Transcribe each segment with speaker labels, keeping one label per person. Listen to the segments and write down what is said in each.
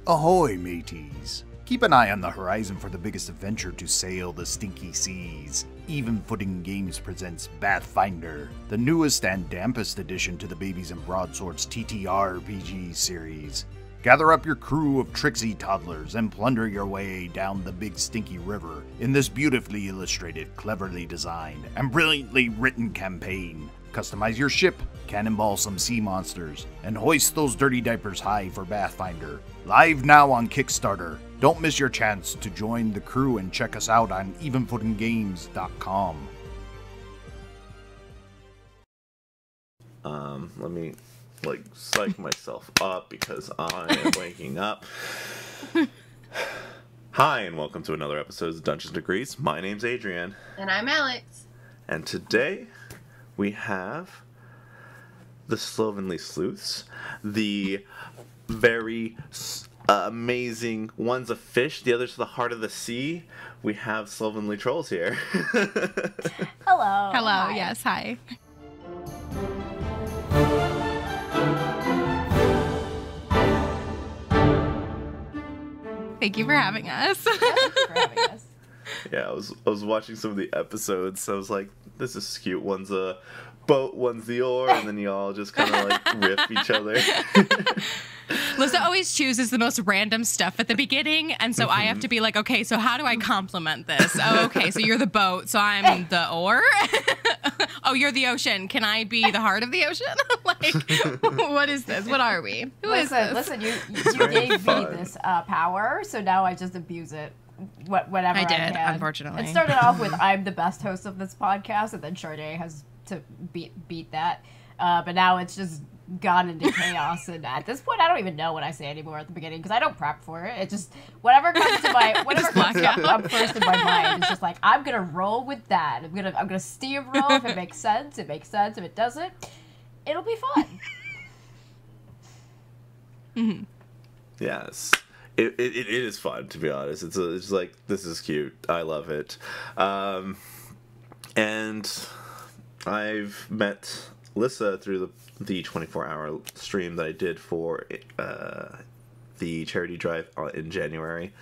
Speaker 1: Ahoy, mateys! Keep an eye on the horizon for the biggest adventure to sail the stinky seas. Even Footing Games presents Pathfinder, the newest and dampest addition to the Babies and Broadswords TTRPG series. Gather up your crew of tricksy toddlers and plunder your way down the big stinky river in this beautifully illustrated, cleverly designed, and brilliantly written campaign. Customize your ship, cannonball some sea monsters, and hoist those dirty diapers high for Pathfinder. Live now on Kickstarter. Don't miss your chance to join the crew and check us out on evenfootinggames.com.
Speaker 2: Let me, psych myself up because I am waking up. Hi, and welcome to another episode of Dungeons & Degrees. My name's Adrian.
Speaker 3: And I'm Alex.
Speaker 2: And today, we have the Slovenly Sleuths, the very amazing, one's a fish, the other's the heart of the sea. We have Slovenly Trulls here.
Speaker 4: Hello.
Speaker 5: Hello,
Speaker 4: Hi.
Speaker 5: yes, hi. Thank you for having us.
Speaker 4: Yeah, thank you for having us.
Speaker 2: Yeah, I was watching some of the episodes, so I was like, this is cute. One's a boat, one's the oar, and then y'all just kind of riff each other.
Speaker 5: Lyssa always chooses the most random stuff at the beginning, and so I have to be like, okay, so how do I compliment this? Oh, okay, so you're the boat, so I'm the oar? Oh, you're the ocean. Can I be the heart of the ocean? What is this? What are we? Who is this?
Speaker 4: Listen, you gave me this power, so now I just abuse it whatever I
Speaker 5: did,
Speaker 4: can.
Speaker 5: unfortunately.
Speaker 4: It started off with I'm the best host of this podcast, and then Shardae has to beat that. But now it's just gone into chaos, and at this point I don't even know what I say anymore at the beginning because I don't prep for it. It just whatever comes to my up first in my mind. It's just like I'm gonna roll with that. I'm gonna steamroll. If it makes sense, it makes sense. If it doesn't, it'll be fun.
Speaker 5: Mm-hmm.
Speaker 2: Yes. It is fun, to be honest. It's like, this is cute. I love it. And I've met Lyssa through the 24-hour stream that I did for the charity drive in January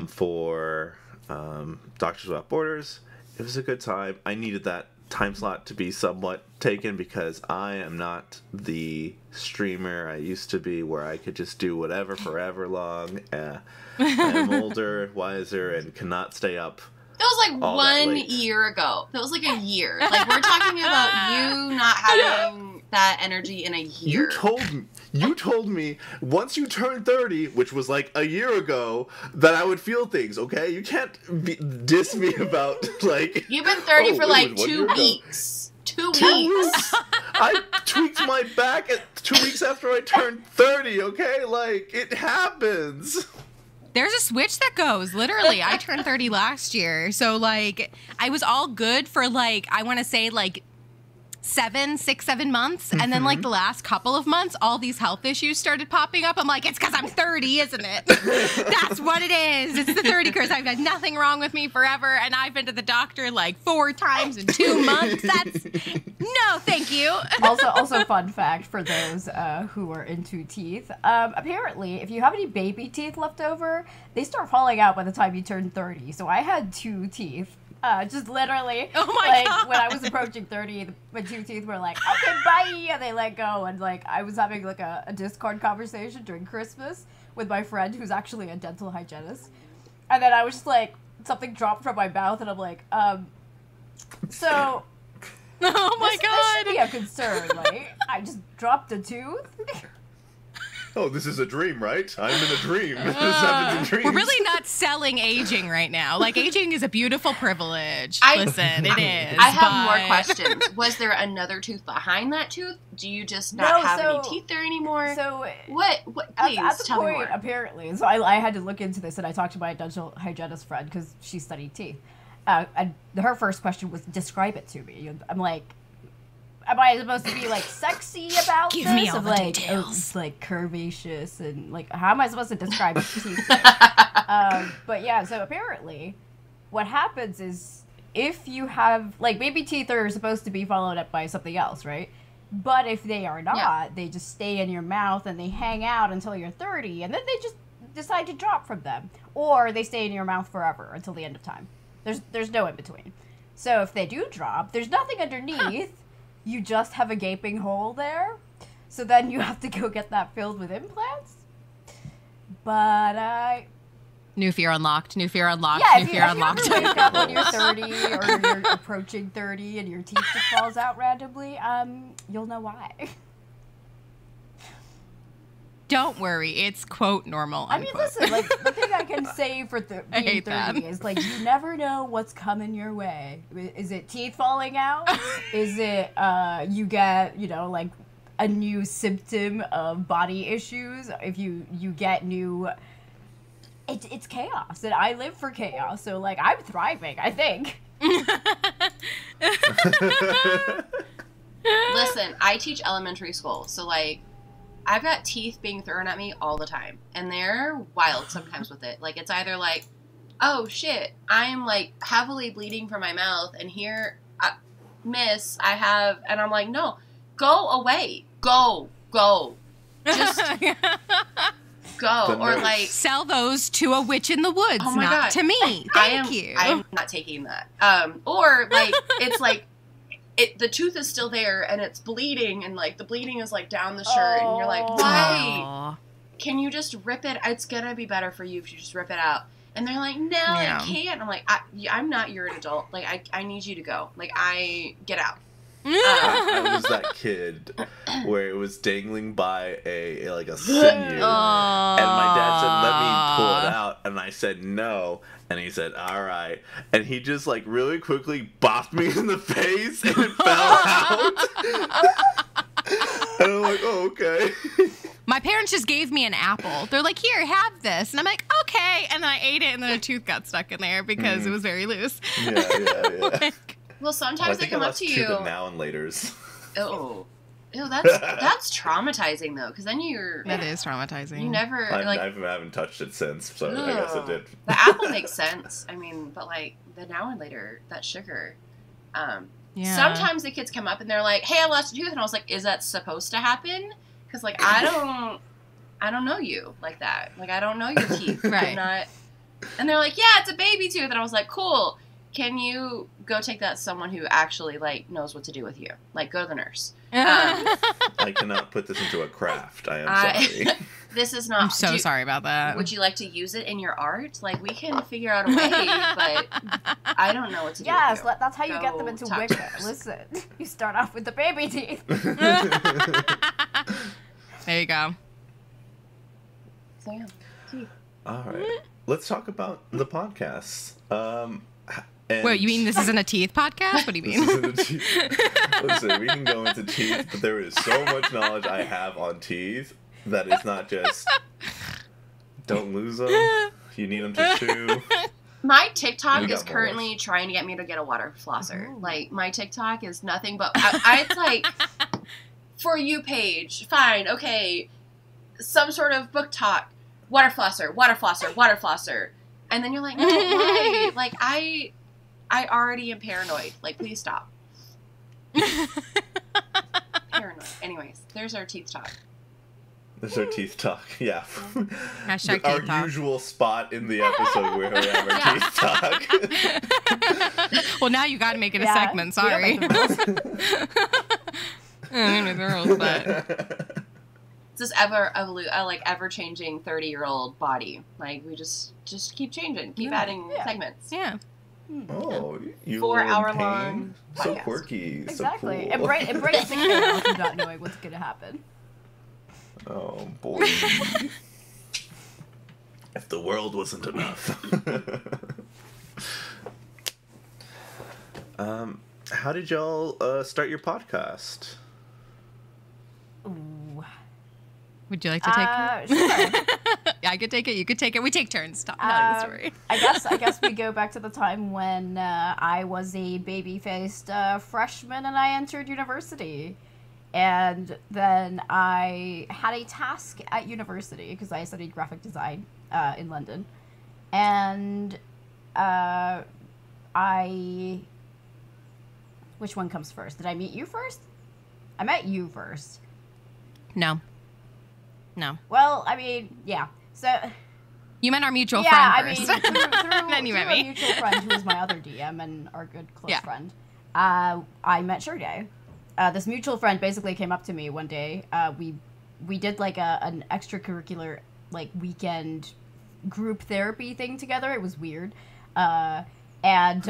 Speaker 2: for Doctors Without Borders. It was a good time. I needed that time slot to be somewhat taken because I am not the streamer I used to be where I could just do whatever forever long. I am older, wiser, and cannot stay up.
Speaker 3: That was like 1 year ago. That was like a year. Like, we're talking about you not having that energy in a year.
Speaker 2: You told me once you turn 30, which was like a year ago, that I would feel things, okay? You can't diss me about, like...
Speaker 3: You've been 30 for like 2 weeks. 2 weeks.
Speaker 2: I tweaked my back 2 weeks after I turned 30, okay? Like, it happens.
Speaker 5: There's a switch that goes, literally. I turned 30 last year. So, like, I was all good for, like, I want to say, like, 6, 7 months. And then, like, the last couple of months, all these health issues started popping up. I'm like, it's because I'm 30, isn't it? That's what it is. It's the 30 curse. I've had nothing wrong with me forever. And I've been to the doctor, like, 4 times in 2 months. That's... No, thank you.
Speaker 4: Also, fun fact for those who are into teeth. Apparently, if you have any baby teeth left over, they start falling out by the time you turn 30. So I had 2 teeth. Just literally,
Speaker 5: oh my God.
Speaker 4: When I was approaching 30, my 2 teeth were like, okay, bye, and they let go. And, like, I was having, like, a Discord conversation during Christmas with my friend who's actually a dental hygienist. And then I was just like, something dropped from my mouth, and I'm like, so...
Speaker 5: Oh my God!
Speaker 4: This should be a concern. Like, I just dropped a tooth.
Speaker 2: Oh, this is a dream, right? I'm in a dream. This happens in dreams.
Speaker 5: We're really not selling aging right now. Like, aging is a beautiful privilege. Listen, it is.
Speaker 3: I have more questions. Was there another tooth behind that tooth? Do you just not have any teeth there anymher?
Speaker 4: So
Speaker 3: what? Please
Speaker 4: at the
Speaker 3: tell
Speaker 4: point,
Speaker 3: me more.
Speaker 4: Apparently, so I had to look into this, and I talked to my dental hygienist friend because she studied teeth. And her first question was, describe it to me. I'm like, am I supposed to be, like, sexy about
Speaker 5: Give
Speaker 4: this?
Speaker 5: me all
Speaker 4: of,
Speaker 5: the
Speaker 4: like,
Speaker 5: details.
Speaker 4: Oh, it's, like, curvaceous, and, like, how am I supposed to describe teeth? But, yeah, so apparently, what happens is, if you have, like, baby teeth are supposed to be followed up by something else, right? But if they are not, they just stay in your mouth, and they hang out until you're 30, and then they just decide to drop from them, or they stay in your mouth forever until the end of time. There's no in between. So if they do drop, there's nothing underneath. You just have a gaping hole there. So then you have to go get that filled with implants. But
Speaker 5: New fear unlocked. New fear unlocked.
Speaker 4: yeah,
Speaker 5: new fear unlocked.
Speaker 4: If you ever wake up when you're 30 or you're approaching 30 and your teeth just falls out randomly, you'll know why.
Speaker 5: Don't worry, it's quote normal.
Speaker 4: I mean, listen, like, the thing I can say for being 30 is, like, you never know what's coming your way. Is it teeth falling out? Is it, you get, you know, like, a new symptom of body issues? If you get new... It's chaos, and I live for chaos, so, like, I'm thriving, I think.
Speaker 3: Listen, I teach elementary school, so, like, I've got teeth being thrown at me all the time, and they're wild sometimes with it. Like, it's either like, oh, shit, I'm, like, heavily bleeding from my mouth, and here, miss, I have, and I'm like, no, go away. Go. Just go. Or, like...
Speaker 5: Sell those to a witch in the woods,
Speaker 3: oh my
Speaker 5: not
Speaker 3: God.
Speaker 5: to me. Thank you.
Speaker 3: I am not taking that. Or, like, it's like, the tooth is still there, and it's bleeding, and, like, the bleeding is, like, down the shirt, and you're like, why?
Speaker 5: Aww.
Speaker 3: Can you just rip it? It's gonna be better for you if you just rip it out. And they're like, no, I can't. I'm like, I'm not your adult. Like, I need you to go. Like, get out.
Speaker 2: I was that kid where it was dangling by a sinew, and my dad said, "Let me pull it out," and I said no, and he said, "All right," and he just like really quickly bopped me in the face, and it fell out. And I'm like, "Oh, okay."
Speaker 5: My parents just gave me an apple. They're like, here, have this. And I'm like, okay. And then I ate it, and then a tooth got stuck in there because it was very loose.
Speaker 2: Yeah.
Speaker 3: Well, sometimes they come up to you.
Speaker 2: Now and later's.
Speaker 3: Oh, that's traumatizing though, because then
Speaker 5: That is traumatizing.
Speaker 3: You never
Speaker 2: I
Speaker 3: like.
Speaker 2: haven't touched it since, so I guess it did.
Speaker 3: The apple makes sense. I mean, but like the now and later, that sugar.
Speaker 5: Yeah.
Speaker 3: Sometimes the kids come up and they're like, "Hey, I lost a tooth," and I was like, "Is that supposed to happen?" Because like I don't know you like that. Like I don't know your teeth.
Speaker 5: Right.
Speaker 3: I'm not. And they're like, "Yeah, it's a baby tooth," and I was like, "Cool. Can you go take that to someone who actually, like, knows what to do with you? Like, go to the nurse."
Speaker 2: I cannot put this into a craft. I am sorry.
Speaker 3: This is not...
Speaker 5: I'm so sorry about that.
Speaker 3: Would you like to use it in your art? Like, we can figure out a way, but I don't know what to do
Speaker 4: Yes,
Speaker 3: with you.
Speaker 4: that's how you get them into Wicca. Listen, you start off with the baby teeth.
Speaker 5: There you go.
Speaker 3: So, yeah. Teeth.
Speaker 2: All right. Let's talk about the podcast.
Speaker 5: Wait, you mean this isn't a teeth podcast? What do you mean?
Speaker 2: Listen, we can go into teeth, but there is so much knowledge I have on teeth that it's not just don't lose them. You need them to chew.
Speaker 3: My TikTok is currently trying to get me to get a water flosser. Oh. Like, my TikTok is nothing but... it's like, For You page. Fine, okay. Some sort of book talk. Water flosser, water flosser, water flosser. And then you're like, no, why? Like, I already am paranoid. Like, please stop. Paranoid. Anyways, there's our teeth talk.
Speaker 2: There's our teeth talk, yeah.
Speaker 5: Hashtag
Speaker 2: our
Speaker 5: teeth talk.
Speaker 2: Usual spot in the episode where we have our teeth talk.
Speaker 5: Well, now you got to make it a segment. Sorry.
Speaker 3: It's this ever changing 30-year-old body. Like, we just keep changing, keep adding segments.
Speaker 5: Yeah.
Speaker 2: Oh, you
Speaker 3: 4-hour-long
Speaker 2: so
Speaker 3: podcast.
Speaker 2: Quirky.
Speaker 4: Exactly.
Speaker 2: So cool.
Speaker 4: It breaks the chaos of not knowing what's going to happen.
Speaker 2: Oh, boy. If the world wasn't enough. How did y'all start your podcast?
Speaker 4: Ooh.
Speaker 5: Would you like to take it?
Speaker 4: Sure.
Speaker 5: Yeah, I could take it. You could take it. We take turns telling the story.
Speaker 4: I guess we go back to the time when I was a baby-faced freshman and I entered university. And then I had a task at university because I studied graphic design in London. And which one comes first? Did I meet you first? I met you first.
Speaker 5: No.
Speaker 4: Well, I mean, yeah. So
Speaker 5: You meant our mutual
Speaker 4: yeah,
Speaker 5: friend first.
Speaker 4: I mean, through,
Speaker 5: Then you met
Speaker 4: through a
Speaker 5: me.
Speaker 4: mutual friend who was my other DM and our good close
Speaker 5: Yeah.
Speaker 4: friend. I met Shardae. This mutual friend basically came up to me one day. We did like an extracurricular like weekend group therapy thing together. It was weird. And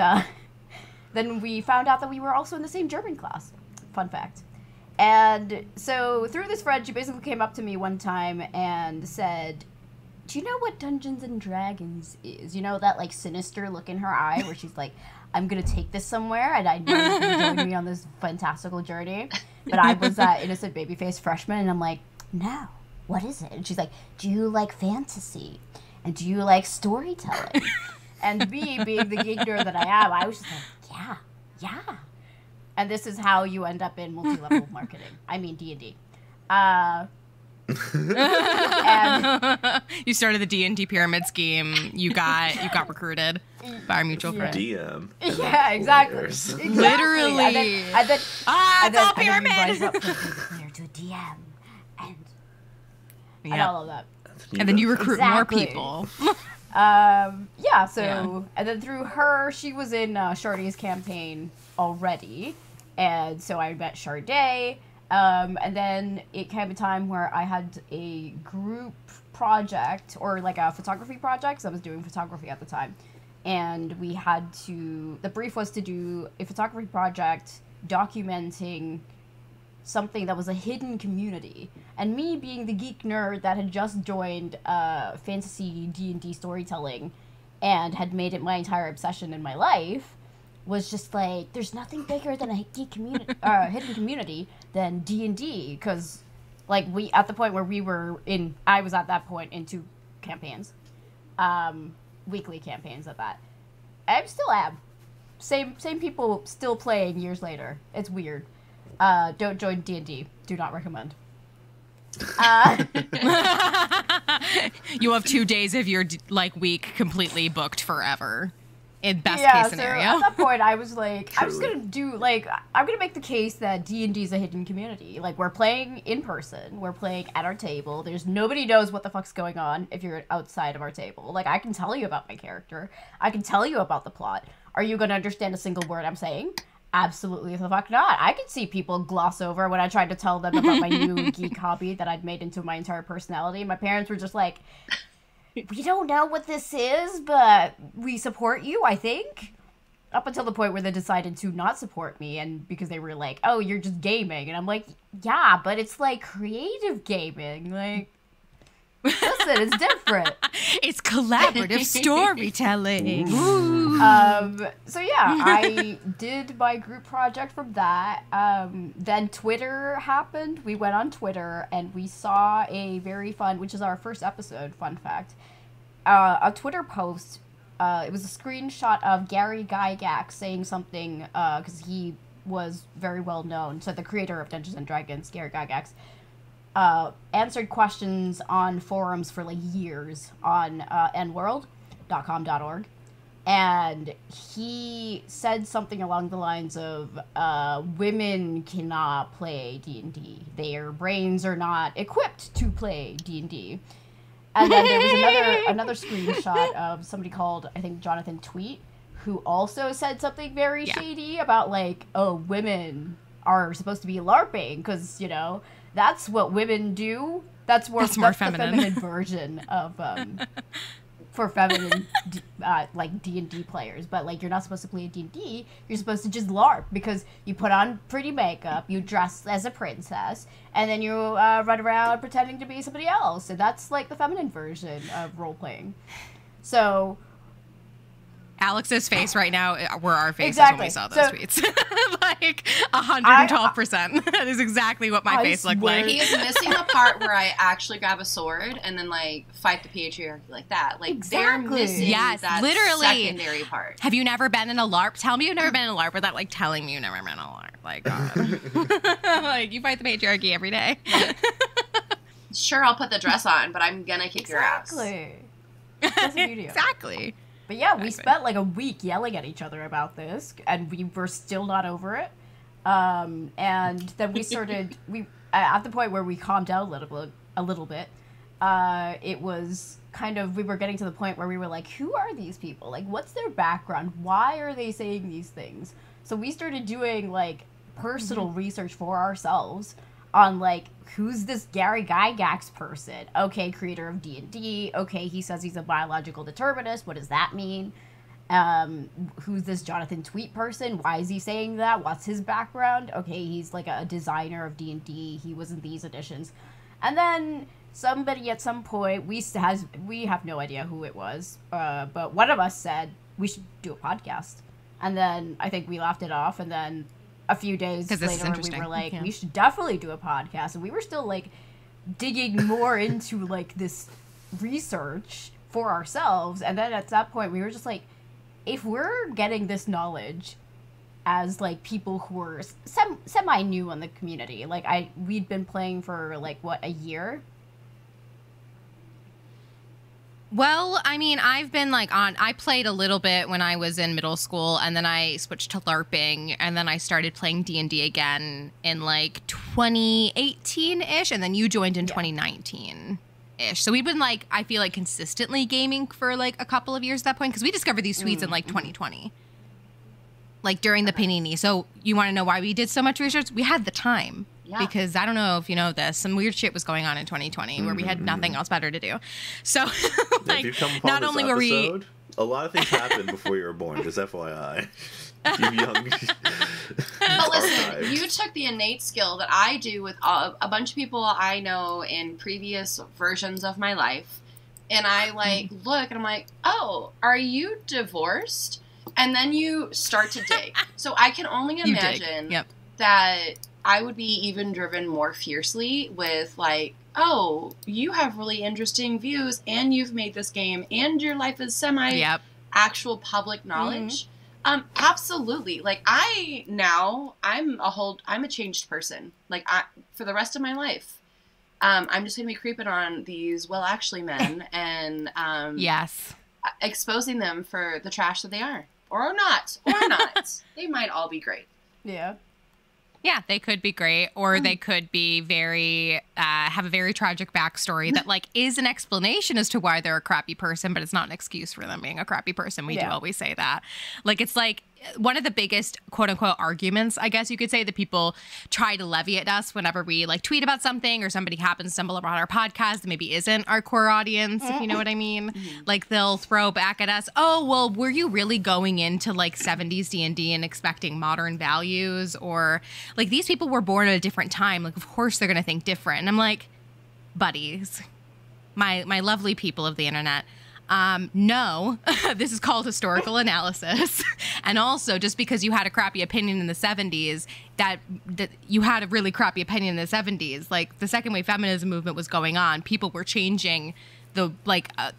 Speaker 4: then we found out that we were also in the same German class. Fun fact. And so through this friend, she basically came up to me one time and said, "Do you know what Dungeons and Dragons is?" You know, that like sinister look in her eye where she's like, "I'm gonna take this somewhere and I know you can join me on this fantastical journey." But I was that innocent babyface freshman and I'm like, "No, what is it?" And she's like, "Do you like fantasy? And do you like storytelling?" And me, being the geek nerd that I am, I was just like, yeah. And this is how you end up in multi-level marketing. I mean, D&D. And
Speaker 5: You started the D&D pyramid scheme. You got recruited by our mutual friend.
Speaker 2: DM.
Speaker 4: yeah, exactly.
Speaker 5: Literally.
Speaker 4: And then,
Speaker 5: It's all
Speaker 4: and then you
Speaker 5: pyramid.
Speaker 4: rise up from being a player to a DM. And all of that.
Speaker 5: And then you recruit
Speaker 4: Exactly.
Speaker 5: more people.
Speaker 4: Yeah, so,
Speaker 5: Yeah.
Speaker 4: and then through her, she was in Shardae's campaign already, and so I met Shardae, and then it came a time where I had a group project, or like a photography project, so I was doing photography at the time, and we had to, the brief was to do a photography project documenting something that was a hidden community. And me being the geek nerd that had just joined fantasy D&D storytelling and had made it my entire obsession in my life, was just like, there's nothing bigger than a geek community, hidden community than D&D, because like we, at the point where we were in, I was at that point in 2 campaigns, weekly campaigns at that. I still am. Same people still playing years later. It's weird. Don't join D&D. Do not recommend.
Speaker 5: You have 2 days of your week completely booked forever. In best case scenario.
Speaker 4: So at that point, I was like, I'm just
Speaker 2: Truly.
Speaker 4: gonna do I'm gonna make the case that D&D is a hidden community. Like, we're playing in person, we're playing at our table. There's nobody knows what the fuck's going on if you're outside of our table. Like, I can tell you about my character. I can tell you about the plot. Are you gonna understand a single word I'm saying? Absolutely the fuck not. I could see people gloss over when I tried to tell them about my new geek hobby that I'd made into my entire personality. My parents were just like, "We don't know what this is, but we support you, I think." Up until the point where they decided to not support me, and because they were like, "Oh, you're just gaming." And I'm like, "Yeah, but it's like creative gaming. Like, listen, it's different."
Speaker 5: It's collaborative storytelling.
Speaker 4: So yeah, I did my group project from that. Then Twitter happened. We went on Twitter and we saw a very fun, which is our first episode, fun fact, a Twitter post. It was a screenshot of Gary Gygax saying something, because he was very well known. So the creator of Dungeons and Dragons, Gary Gygax, answered questions on forums for like years on nworld.com.org. And he said something along the lines of, women cannot play D&D. Their brains are not equipped to play D&D. And then there was another screenshot of somebody called, I think, Jonathan Tweet, who also said something very shady about, like, oh, women are supposed to be LARPing, because, you know, that's what women do. That's more feminine. The feminine version of, for feminine, like, D&D players. But, like, you're not supposed to play D&D. You're supposed to just LARP, because you put on pretty makeup, you dress as a princess, and then you run around pretending to be somebody else. And that's, like, the feminine version of role-playing. So...
Speaker 5: Alex's face right now were our faces
Speaker 4: Exactly.
Speaker 5: when we saw those tweets. Like 112%. That is exactly what my face looked like.
Speaker 3: He is missing the part where I actually grab a sword and then like fight the patriarchy like that. Like they're missing that
Speaker 5: literally.
Speaker 3: secondary part.
Speaker 5: Have you never been in a LARP? Tell me you've never been in a LARP without like telling me you've never been in a LARP. Like, God. Like you fight the patriarchy every day.
Speaker 3: Sure, I'll put the dress on, but I'm gonna kick your ass.
Speaker 5: Exactly.
Speaker 4: But yeah, we spent like a week yelling at each other about this, and we were still not over it. And then we started, at the point where we calmed down a little bit, it was kind of, we were getting to the point where we were like, who are these people? Like, what's their background? Why are they saying these things? So we started doing, like, personal research for ourselves on, like, who's this Gary Gygax person? Okay, creator of D&D. Okay, he says he's a biological determinist. What does that mean? Who's this Jonathan Tweet person? Why is he saying that? What's his background? Okay, he's, like, a designer of D&D. He was in these editions. And then somebody at some point, we have no idea who it was, but one of us said, we should do a podcast. And then I think we laughed it off, and then a few days later we were like, we should definitely do a podcast. And we were still, like, digging more into, like, this research for ourselves. And then at that point we were just like, if we're getting this knowledge as, like, people who are semi-new in the community, like, we'd been playing for, like, what, a year?
Speaker 5: Well, I mean, I've been, like, I played a little bit when I was in middle school, and then I switched to LARPing, and then I started playing D&D again in, like, 2018-ish, and then you joined in 2019-ish. So we've been, like, I feel like consistently gaming for, like, a couple of years at that point, because we discovered these tweets in, like, 2020. Like, during the Panini. So you want to know why we did so much research? We had the time. Yeah. Because I don't know if you know this, some weird shit was going on in 2020 where we had nothing else better to do. So, like, not only were we...
Speaker 2: A lot of things happened before you were born, just FYI. You young...
Speaker 3: But listen, you took the innate skill that I do with a bunch of people I know in previous versions of my life, and I, like, look, and I'm like, oh, are you divorced? And then you start to dig. So I can only imagine that I would be even driven more fiercely with, like, oh, you have really interesting views, and you've made this game, and your life is actual public knowledge. Absolutely. Like, I'm a changed person. Like, for the rest of my life, I'm just going to be creeping on these, well, actually men and, exposing them for the trash that they are. Or not. They might all be great.
Speaker 4: Yeah.
Speaker 5: Yeah, they could be great, or they could be very, have a very tragic backstory that, like, is an explanation as to why they're a crappy person, but it's not an excuse for them being a crappy person. We do always say that. Like, it's like one of the biggest, quote unquote, arguments, I guess you could say, that people try to levy at us whenever we, like, tweet about something or somebody happens to stumble upon our podcast that maybe isn't our core audience, if you know what I mean. Like, they'll throw back at us, oh, well, were you really going into, like, 70s D&D and expecting modern values? Or, like, these people were born at a different time. Like, of course they're going to think different. And I'm like, buddies, my lovely people of the internet, no, this is called historical analysis. And also, just because you had a crappy opinion in the 70s, that you had a really crappy opinion in the 70s. Like, the second wave feminism movement was going on. People were changing the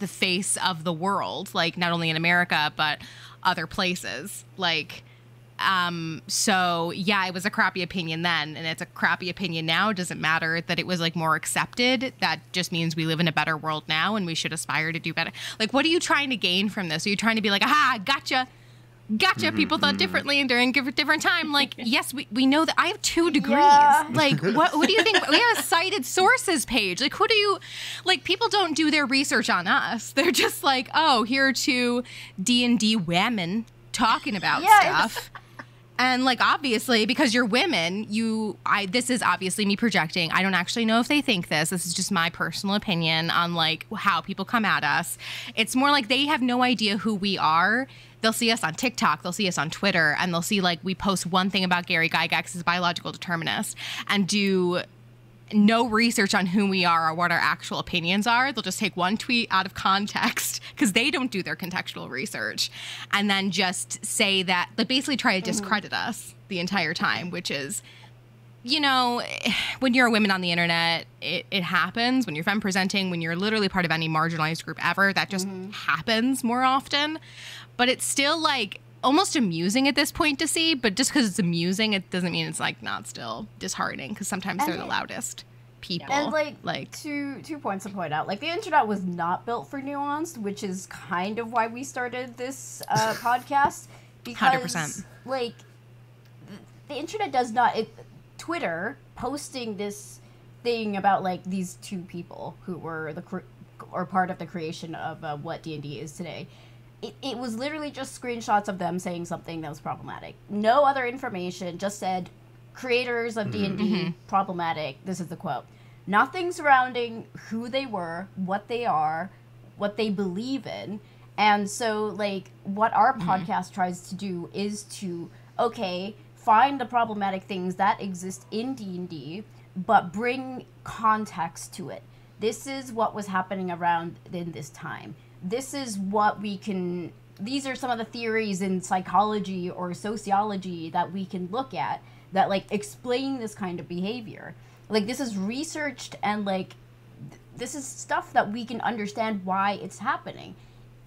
Speaker 5: face of the world, like, not only in America, but other places. Like, so yeah, it was a crappy opinion then, and it's a crappy opinion now. It doesn't matter that it was, like, more accepted. That just means we live in a better world now, and we should aspire to do better. Like, what are you trying to gain from this? Are you trying to be like, aha, gotcha, people thought differently during a different time? Like, yes, we know that. I have 2 degrees. Like, what do you think? We have a cited sources page. Like, who do you, like, people don't do their research on us. They're just like, oh, here are 2 D&D women talking about stuff. And, like, obviously, because you're women, this is obviously me projecting. I don't actually know if they think this. This is just my personal opinion on, like, how people come at us. It's more like they have no idea who we are. They'll see us on TikTok, they'll see us on Twitter, and they'll see, like, we post one thing about Gary Gygax as a biological determinist and do no research on who we are or what our actual opinions are. They'll just take one tweet out of context because they don't do their contextual research, and then just say that, they basically try to discredit us the entire time, which is, you know, when you're a woman on the internet, it happens. When you're femme presenting, when you're literally part of any marginalized group ever, that just happens more often. But it's still, like, almost amusing at this point to see, but just because it's amusing, it doesn't mean it's, like, not still disheartening, because sometimes they're the loudest people.
Speaker 4: And, like two points to point out. Like, the internet was not built for nuance, which is kind of why we started this podcast. Because,
Speaker 5: 100%.
Speaker 4: like, the internet does not... Twitter posting this thing about like these two people who were or part of the creation of what D&D is today. It was literally just screenshots of them saying something that was problematic. No other information, just said, creators of D&D, problematic. This is the quote. Nothing surrounding who they were, what they are, what they believe in. And so, like, what our podcast tries to do is to, find the problematic things that exist in D&D, but bring context to it. This is what was happening around in this time. This is what we can... These are some of the theories in psychology or sociology that we can look at that, like, explain this kind of behavior. Like, this is researched and, like, this is stuff that we can understand why it's happening.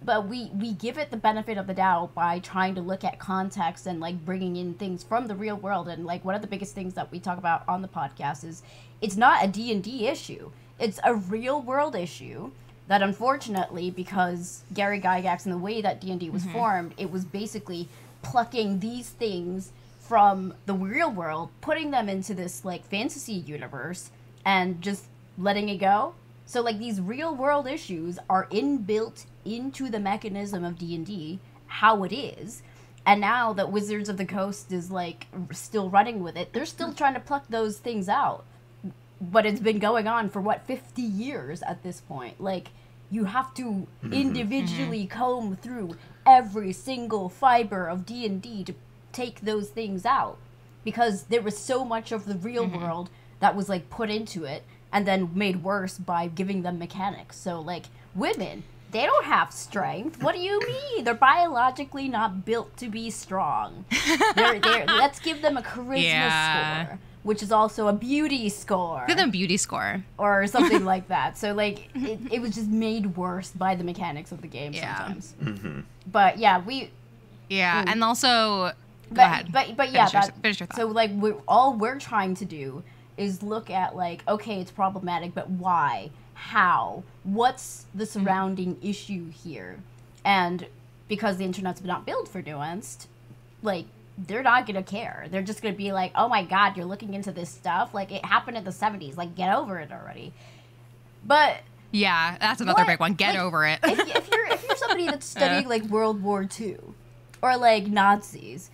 Speaker 4: But we give it the benefit of the doubt by trying to look at context and, like, bringing in things from the real world. And, like, one of the biggest things that we talk about on the podcast is it's not a D&D issue. It's a real world issue that, unfortunately, because Gary Gygax and the way that D&D was formed, it was basically plucking these things from the real world, putting them into this, like, fantasy universe and just letting it go. So, like, these real world issues are inbuilt into the mechanism of D&D, how it is. And now that Wizards of the Coast is, like, still running with it, they're still trying to pluck those things out. But it's been going on for, 50 years at this point. Like, you have to individually comb through every single fiber of D&D to take those things out. Because there was so much of the real world that was, like, put into it and then made worse by giving them mechanics. So, like, women, they don't have strength. What do you mean? They're biologically not built to be strong. Let's give them a charisma score, which is also a beauty score.
Speaker 5: Give them a beauty score.
Speaker 4: Or something like that. So, like, it was just made worse by the mechanics of the game sometimes. But, yeah,
Speaker 5: and also... Go ahead.
Speaker 4: But yeah,
Speaker 5: finish your thought.
Speaker 4: So, like, all we're trying to do is look at, like, okay, it's problematic, but why? How? What's the surrounding issue here? And because the internet's not built for nuanced, like, they're not going to care. They're just going to be like, oh my god, you're looking into this stuff? Like, it happened in the 70s. Like, get over it already. But...
Speaker 5: Yeah, that's another big one. Get over it.
Speaker 4: if you're somebody that's studying, like, World War II, or, like, Nazis...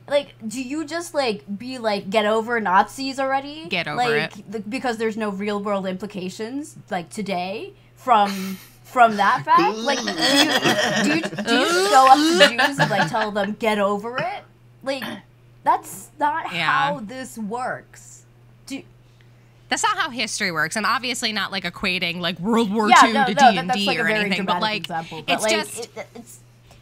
Speaker 4: Like, do you just, like, be like, get over Nazis already?
Speaker 5: Get over
Speaker 4: it. Because there's no real-world implications, like, today, from that fact? Like, do you go up to Jews and, like, tell them, get over it? Like, that's not how this works.
Speaker 5: That's not how history works, and obviously not, like, equating, like, World War II to D&D like or anything, but, like, example, but, it's like, just...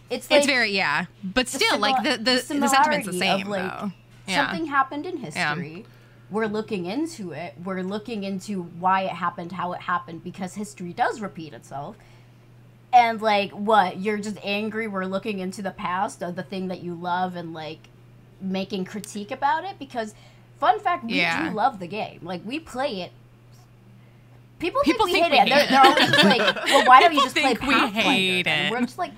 Speaker 5: It's very, but still, like, the sentiment's the same,
Speaker 4: of, like,
Speaker 5: though.
Speaker 4: Something happened in history. Yeah. We're looking into it. We're looking into why it happened, how it happened, because history does repeat itself. And, like, what? You're just angry we're looking into the past of the thing that you love and, like, making critique about it? Because, fun fact, we do love the game. Like, we play it. People think we hate it. They're always just like, well, why don't you just play Pathfinder? And we're just like...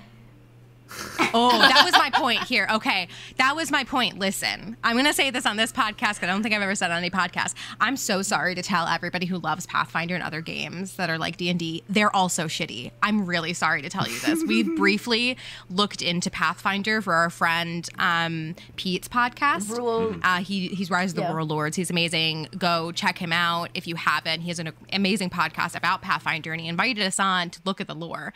Speaker 5: Oh, that was my point here. Okay, that was my point. Listen, I'm going to say this on this podcast because I don't think I've ever said it on any podcast. I'm so sorry to tell everybody who loves Pathfinder and other games that are like D&D, they're also shitty. I'm really sorry to tell you this. We briefly looked into Pathfinder for our friend Pete's podcast. He's Rise of the Warlords. He's amazing. Go check him out if you haven't. He has an amazing podcast about Pathfinder, and he invited us on to look at the lore.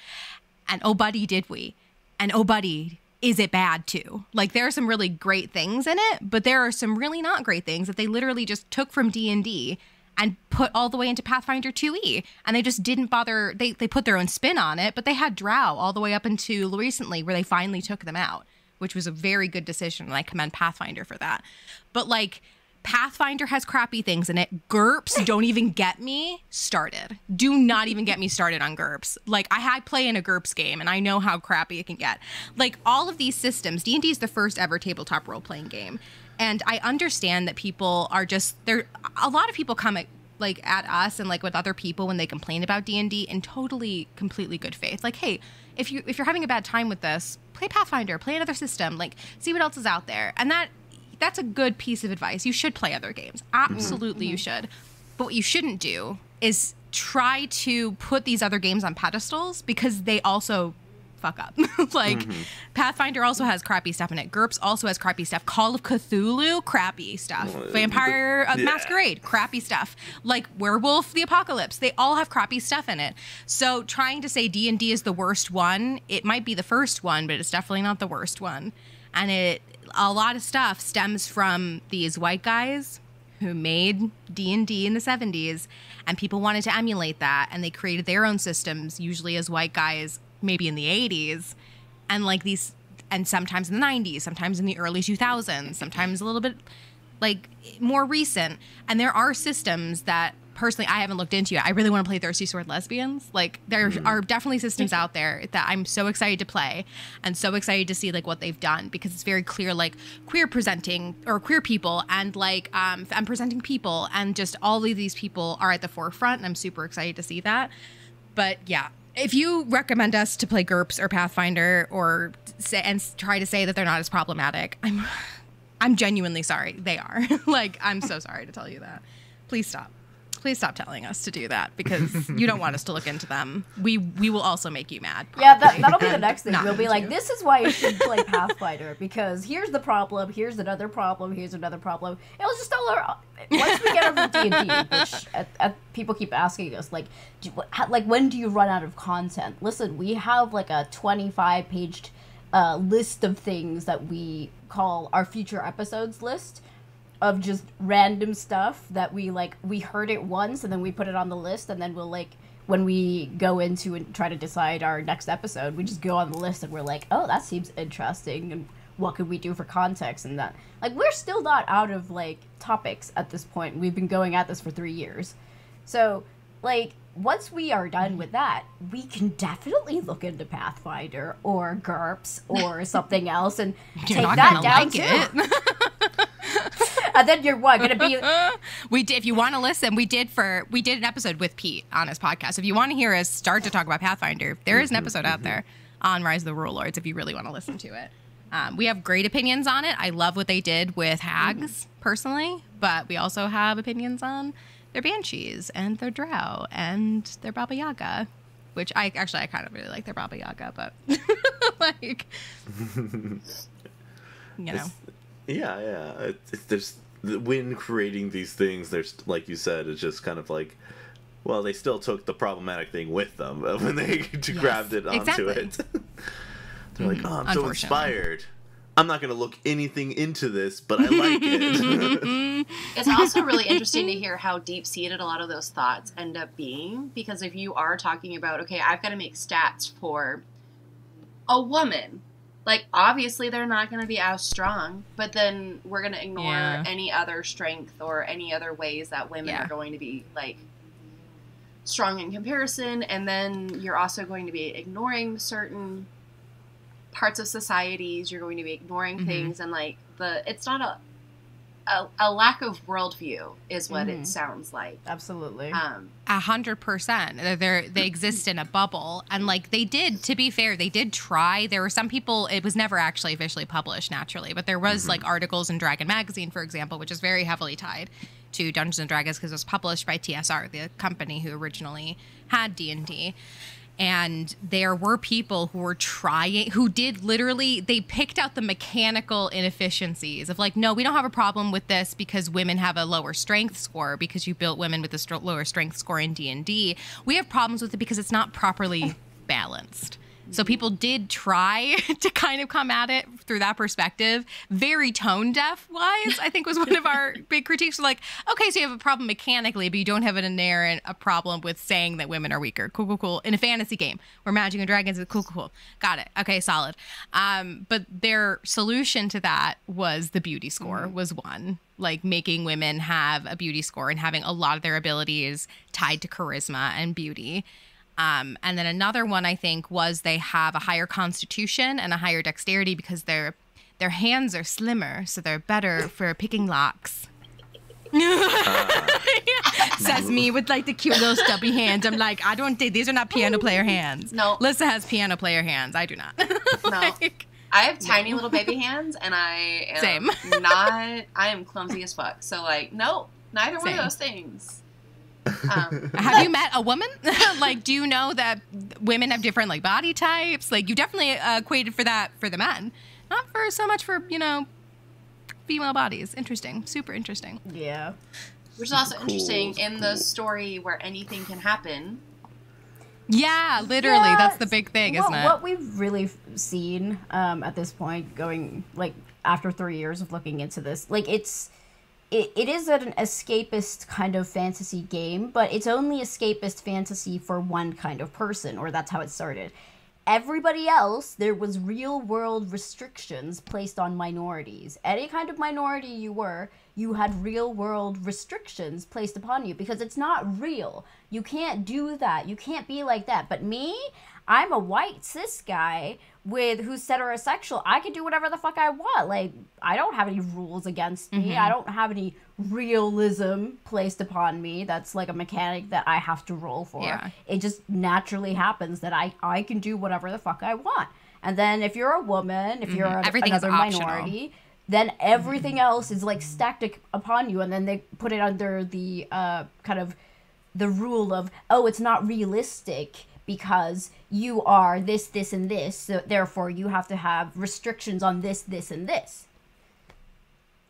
Speaker 5: And oh, buddy, did we. And oh, buddy, is it bad too? Like, there are some really great things in it, but there are some really not great things that they literally just took from D&D and put all the way into Pathfinder 2e. And they just didn't bother. They put their own spin on it, but they had Drow all the way up into recently where they finally took them out, which was a very good decision. And I commend Pathfinder for that. But, like, Pathfinder has crappy things in it. GURPS, don't even get me started. Do not even get me started on GURPS. Like, I play in a GURPS game, and I know how crappy it can get. Like, all of these systems, D&D is the first ever tabletop role-playing game. And I understand that people are just, a lot of people come at us and, like, with other people when they complain about D&D in totally, completely good faith. Like, hey, if you're having a bad time with this, play Pathfinder, play another system, like, see what else is out there. And that's a good piece of advice. You should play other games. Absolutely, you should. But what you shouldn't do is try to put these other games on pedestals because they also fuck up. Like, Pathfinder also has crappy stuff in it. GURPS also has crappy stuff. Call of Cthulhu, crappy stuff. Vampire Masquerade, crappy stuff. Like, Werewolf the Apocalypse, they all have crappy stuff in it. So trying to say D&D is the worst one, it might be the first one, but it's definitely not the worst one. And a lot of stuff stems from these white guys who made D&D in the 70s, and people wanted to emulate that, and they created their own systems, usually as white guys, maybe in the 80s, and like these, and sometimes in the 90s, sometimes in the early 2000s, sometimes a little bit like more recent. And there are systems that personally I haven't looked into yet. I really want to play Thirsty Sword Lesbians. Like, there are definitely systems out there that I'm so excited to play and so excited to see like what they've done, because it's very clear, like, queer presenting or queer people and like I'm presenting people, and just all of these people are at the forefront, and I'm super excited to see that. But yeah, if you recommend us to play GURPS or Pathfinder or try to say that they're not as problematic, I'm genuinely sorry. They are. Like, I'm so sorry to tell you that. Please stop. Please stop telling us to do that, because you don't want us to look into them. We will also make you mad. Probably.
Speaker 4: Yeah, that'll be the next thing. We'll be like, this is why you should play Pathfinder, because here's the problem, here's another problem, here's another problem. It'll just all once we get over D&D, which people keep asking us, like, when do you run out of content? Listen, we have like a 25-page list of things that we call our future episodes list, of just random stuff that we heard it once, and then we put it on the list, and then we'll, like, when we go into and try to decide our next episode, we just go on the list and we're like, oh, that seems interesting, and what could we do for context? And that, like, we're still not out of, like, topics at this point. We've been going at this for 3 years. So, like, once we are done with that, we can definitely look into Pathfinder or GURPS or something else and take that down too. And then you're what, gonna be?
Speaker 5: We did. If you want to listen, we did an episode with Pete on his podcast. If you want to hear us start to talk about Pathfinder, there is an episode out there on Rise of the Rule Lords. If you really want to listen to it, we have great opinions on it. I love what they did with hags personally, but we also have opinions on their banshees and their drow and their Baba Yaga, which I kind of really like their Baba Yaga, but like, you know.
Speaker 2: Yeah. There's when creating these things, there's, like you said, it's just kind of like, well, they still took the problematic thing with them when they grabbed it onto it. They're like, oh, I'm so inspired. I'm not going to look anything into this, but I like it.
Speaker 3: It's also really interesting to hear how deep-seated a lot of those thoughts end up being, because if you are talking about, okay, I've got to make stats for a woman, like, obviously they're not going to be as strong, but then we're going to ignore any other strength or any other ways that women are going to be, like, strong in comparison, and then you're also going to be ignoring certain parts of societies, you're going to be ignoring things, and, like, it's not a lack of worldview is what it sounds like.
Speaker 4: Absolutely.
Speaker 5: 100%. They exist in a bubble, and, like, they did, to be fair, they did try. There were some people, it was never actually officially published, naturally, but there was like articles in Dragon Magazine, for example, which is very heavily tied to Dungeons and Dragons because it was published by TSR, the company who originally had D&D. And there were people who were trying, who did literally, they picked out the mechanical inefficiencies of, like, no, we don't have a problem with this because women have a lower strength score, because you built women with a lower strength score in D&D. We have problems with it because it's not properly balanced. So people did try to kind of come at it through that perspective. Very tone deaf wise, I think, was one of our big critiques. Like, okay, so you have a problem mechanically, but you don't have an inherent problem with saying that women are weaker. Cool. In a fantasy game where Magic and Dragons is cool. Got it. Okay, solid. But their solution to that was the beauty score was one. Like, making women have a beauty score and having a lot of their abilities tied to charisma and beauty. And then another one, I think, was they have a higher constitution and a higher dexterity because their hands are slimmer, so they're better for picking locks. Says me with, like, the cute little stubby hands. I'm like, I don't think these are not piano player hands.
Speaker 3: No.
Speaker 5: Lyssa has piano player hands. I do not.
Speaker 3: No. I have tiny little baby hands, and I am I am clumsy as fuck. So, like, no, neither one of those things.
Speaker 5: Have you met a woman? Like, do you know that women have different like body types? Like, you definitely equated for that for the men, not for so much for, you know, female bodies. Interesting. Super interesting.
Speaker 4: Yeah.
Speaker 3: Which is also interesting in the story where anything can happen.
Speaker 5: Yeah, literally.
Speaker 4: Yeah,
Speaker 5: that's the big thing, isn't it?
Speaker 4: What we've really seen at this point, going like after 3 years of looking into this, like it is an escapist kind of fantasy game, but it's only escapist fantasy for one kind of person, or that's how it started. Everybody else, there was real world restrictions placed on minorities. Any kind of minority you were, you had real world restrictions placed upon you because it's not real. You can't do that. You can't be like that. But me, I'm a white cis guy who's heterosexual. I can do whatever the fuck I want. Like, I don't have any rules against me. I don't have any realism placed upon me. That's like a mechanic that I have to roll for.
Speaker 5: Yeah.
Speaker 4: It just naturally happens that I can do whatever the fuck I want. And then if you're a woman, if you're another minority, then everything else is like stacked upon you. And then they put it under the kind of the rule of, oh, it's not realistic because you are this, this, and this, so therefore you have to have restrictions on this, this, and this.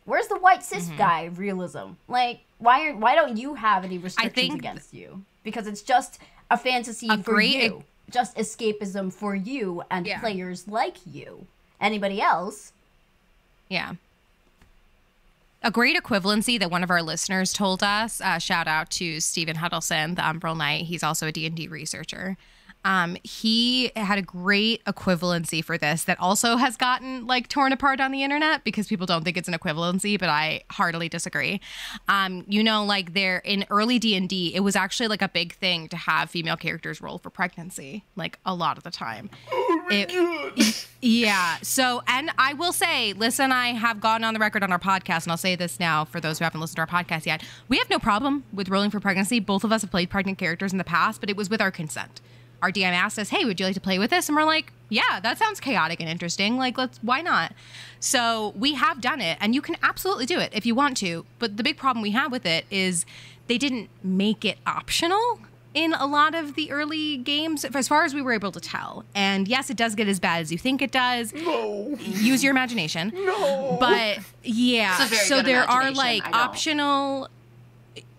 Speaker 4: Where's the white cis guy realism? Like, why don't you have any restrictions against you? Because it's just a fantasy for you. Just escapism for you and players like you. Anybody else?
Speaker 5: Yeah. A great equivalency that one of our listeners told us, shout out to Stephen Huddleston, the Umbral Knight. He's also a D&D researcher. He had a great equivalency for this that also has gotten like torn apart on the internet because people don't think it's an equivalency, but I heartily disagree. You know, like there in early D&D, it was actually like a big thing to have female characters roll for pregnancy, like a lot of the time. Yeah. So, and I will say, Lyssa and I have gone on the record on our podcast, and I'll say this now for those who haven't listened to our podcast yet. We have no problem with rolling for pregnancy. Both of us have played pregnant characters in the past, but it was with our consent. Our DM asked us, hey, would you like to play with this? And we're like, yeah, that sounds chaotic and interesting. Like, why not? So we have done it, and you can absolutely do it if you want to. But the big problem we have with it is they didn't make it optional in a lot of the early games, as far as we were able to tell. And yes, it does get as bad as you think it does.
Speaker 2: No.
Speaker 5: Use your imagination.
Speaker 2: No.
Speaker 5: But yeah, so there are like optional.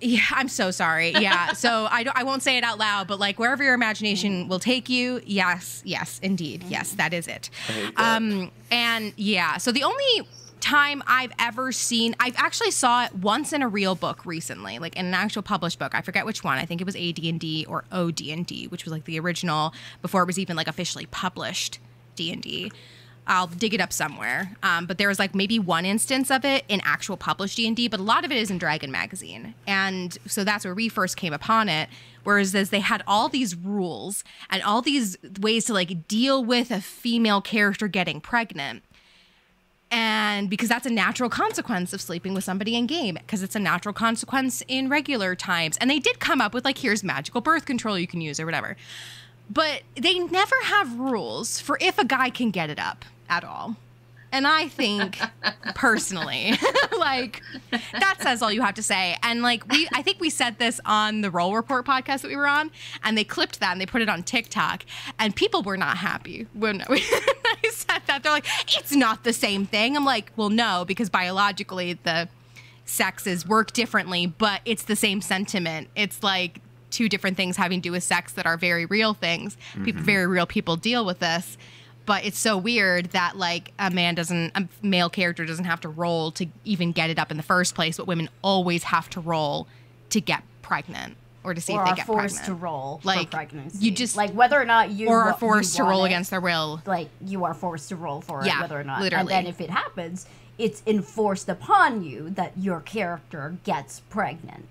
Speaker 5: Yeah, I'm so sorry. Yeah, so I won't say it out loud, but like wherever your imagination will take you, yes, indeed, yes, that is it.
Speaker 2: I hate that.
Speaker 5: And yeah, so the only time I've ever seen, I've actually saw it once in a real book recently, like in an actual published book. I forget which one. I think it was AD&D or OD&D, which was like the original before it was even like officially published D&D. I'll dig it up somewhere. But there was like maybe one instance of it in actual published D&D, but a lot of it is in Dragon Magazine. And so that's where we first came upon it. Whereas they had all these rules and all these ways to like deal with a female character getting pregnant. And because that's a natural consequence of sleeping with somebody in game, because it's a natural consequence in regular times. And they did come up with like, here's magical birth control you can use or whatever. But they never have rules for if a guy can get it up at all. And I think personally, like that says all you have to say. And like I think we said this on the Roll Report podcast that we were on, and they clipped that and they put it on TikTok, and people were not happy when I said that. They're like, it's not the same thing. I'm like, well, no, because biologically the sexes work differently, but it's the same sentiment. It's like two different things having to do with sex that are very real things. Very real people deal with this. But it's so weird that like a male character doesn't have to roll to even get it up in the first place, but women always have to roll to get pregnant or to see if they get pregnant. Or are forced
Speaker 4: to roll
Speaker 5: like,
Speaker 4: for pregnancy.
Speaker 5: You just
Speaker 4: like whether or not you
Speaker 5: or are forced to roll against their will.
Speaker 4: Like you are forced to roll for it, whether or not.
Speaker 5: Literally.
Speaker 4: And then if it happens, it's enforced upon you that your character gets pregnant.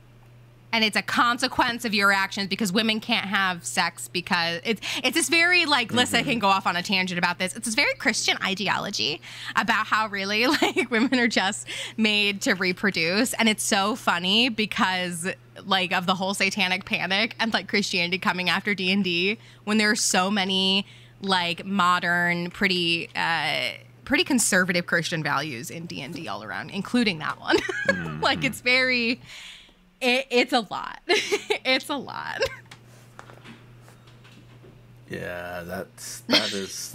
Speaker 5: And it's a consequence of your actions because women can't have sex because it's this very like Lyssa can go off on a tangent about this. It's this very Christian ideology about how really like women are just made to reproduce. And it's so funny because like of the whole satanic panic and like Christianity coming after D&D when there are so many like modern, pretty conservative Christian values in D&D all around, including that one. Like it's very... it's a lot. It's a lot.
Speaker 2: Yeah, that is.